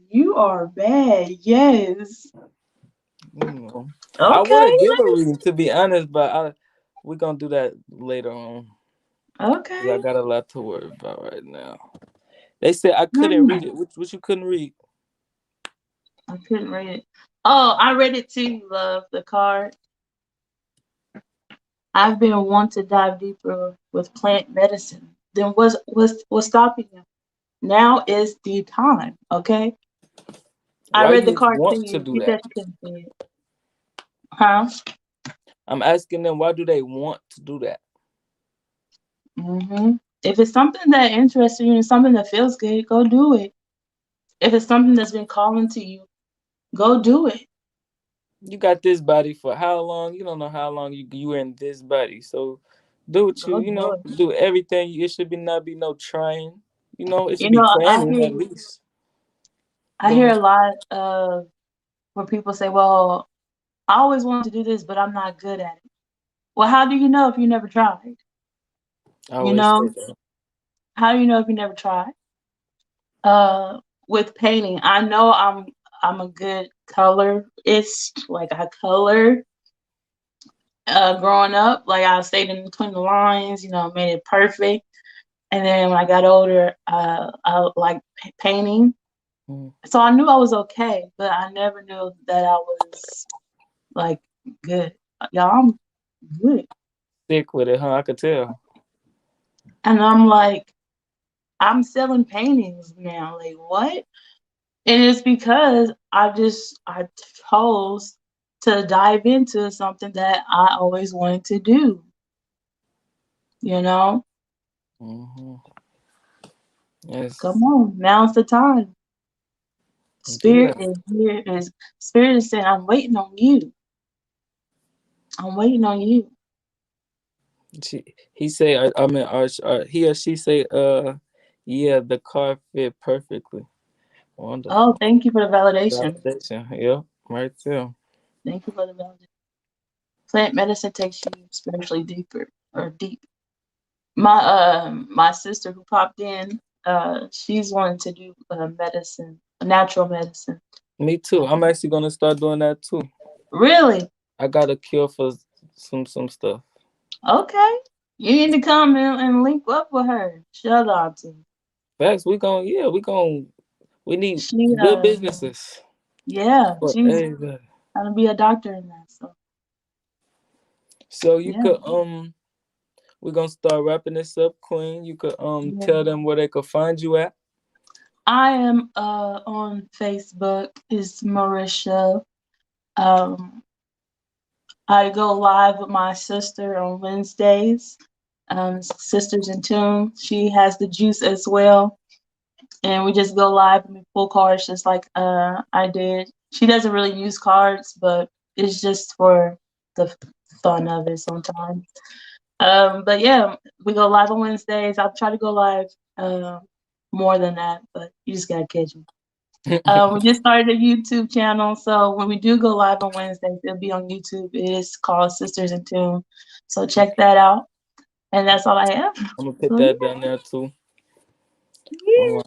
You are bad. Yes. You know. I want Okay. to give a reading to be honest, but we're gonna do that later on. 'Cause I Okay. got a lot to worry about right now. They said I couldn't read Hmm. it. Which you couldn't read. I couldn't read it. Oh, I read it too, love. The card. I've been wanting to dive deeper with plant medicine. Then what's stopping you? Now is the time. Okay. I Why read the you card to want to you. do You that? said you couldn't see it. Huh? I'm asking them why do they want to do that? If it's something that interests you and something that feels good, go do it. If it's something that's been calling to you, go do it. You got this body for how long? You don't know how long you were in this body. So do what Go do it. do everything. It should be not be no trying. It should You be know, I planning at hear least. I Go hear a ahead. lot of where people say, "Well, I always wanted to do this, but I'm not good at it." Well, how do you know if you never tried? I You always say know, that. how do you know if you never tried? Uh, with painting, I know I'm a good colorist. Like I color. Growing up, like I stayed in between the lines. Made it perfect. And then when I got older, I like painting. Mm. So I knew I was okay, but I never knew that I was like good. Y'all, I'm good. Sick with it, huh? I could tell. And I'm like, I'm selling paintings now. Like, what? And it's because I chose to dive into something that I always wanted to do, you know? Mm-hmm. Come Yes. on, now's the time. Do Spirit that. is here. Spirit is saying, I'm waiting on you. I'm waiting on you. He say, I mean, he or she say, yeah, the car fit perfectly. Oh, Wonderful. thank you for the validation. Validation. Yep. Right there. Thank you for the validation. Plant medicine takes you spiritually deeper or deep. My sister who popped in, she's wanting to do medicine, natural medicine. Me too. I'm actually gonna start doing that too. Really? I got a cure for some stuff. Okay. You need to come and link up with her. Shout out to you. Facts. We need She good businesses. yeah, But she's hey, gonna be a doctor in that. So so you yeah. could we're gonna start wrapping this up, Queen. You could Yeah. tell them where they could find you at. I am on Facebook. It's Marisha. Um I go live with my sister on Wednesdays. Sisters in Tune. She has the juice as well. And we just go live and we pull cards just like I did. She doesn't really use cards, but it's just for the fun of it sometimes. But yeah, we go live on Wednesdays. I'll try to go live more than that, but you just gotta catch me. We just started a YouTube channel, so when we do go live on Wednesdays, it'll be on YouTube. It is called Sisters in Tune, so check that out. And that's all I have. I'm gonna put So that down there too. All yeah. right.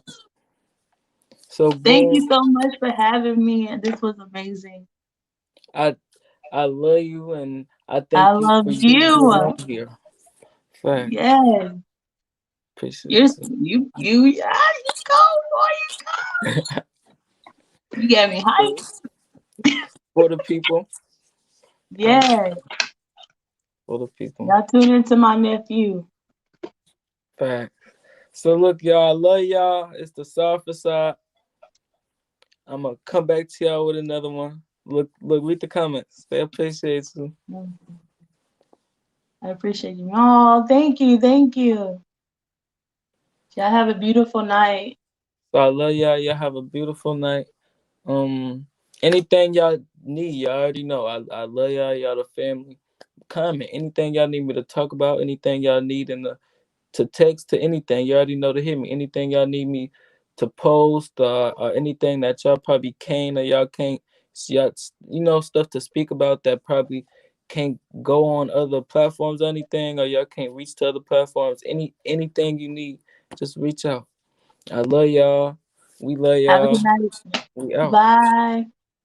So Thank boom, you so much for having me. This was amazing. I I love you and I I thank you love for you being you. on here. Facts. Yeah. Appreciate You're you. you go, boy. You got me hyped. So for the people, um, Yeah. for the people. Y'all tune into my nephew. Facts. So look, y'all, I love y'all. It's the Soft Side. I'm gonna come back to y'all with another one. Read the comments. They appreciate you. I appreciate you. Oh, thank you. Thank you. Y'all have a beautiful night. So I love y'all. Y'all have a beautiful night. Um, anything y'all need, y'all already know. I love y'all. Y'all the family. Comment anything y'all need me to talk about. Anything y'all need in the to text to anything. You already know to hit me. Anything y'all need me to post or anything that y'all probably can or y'all can't, y'all, stuff to speak about that probably can't go on other platforms or anything, or y'all can't reach to other platforms. Anything you need, just reach out. I love y'all. We love Have a y'all. good night. We out. Bye.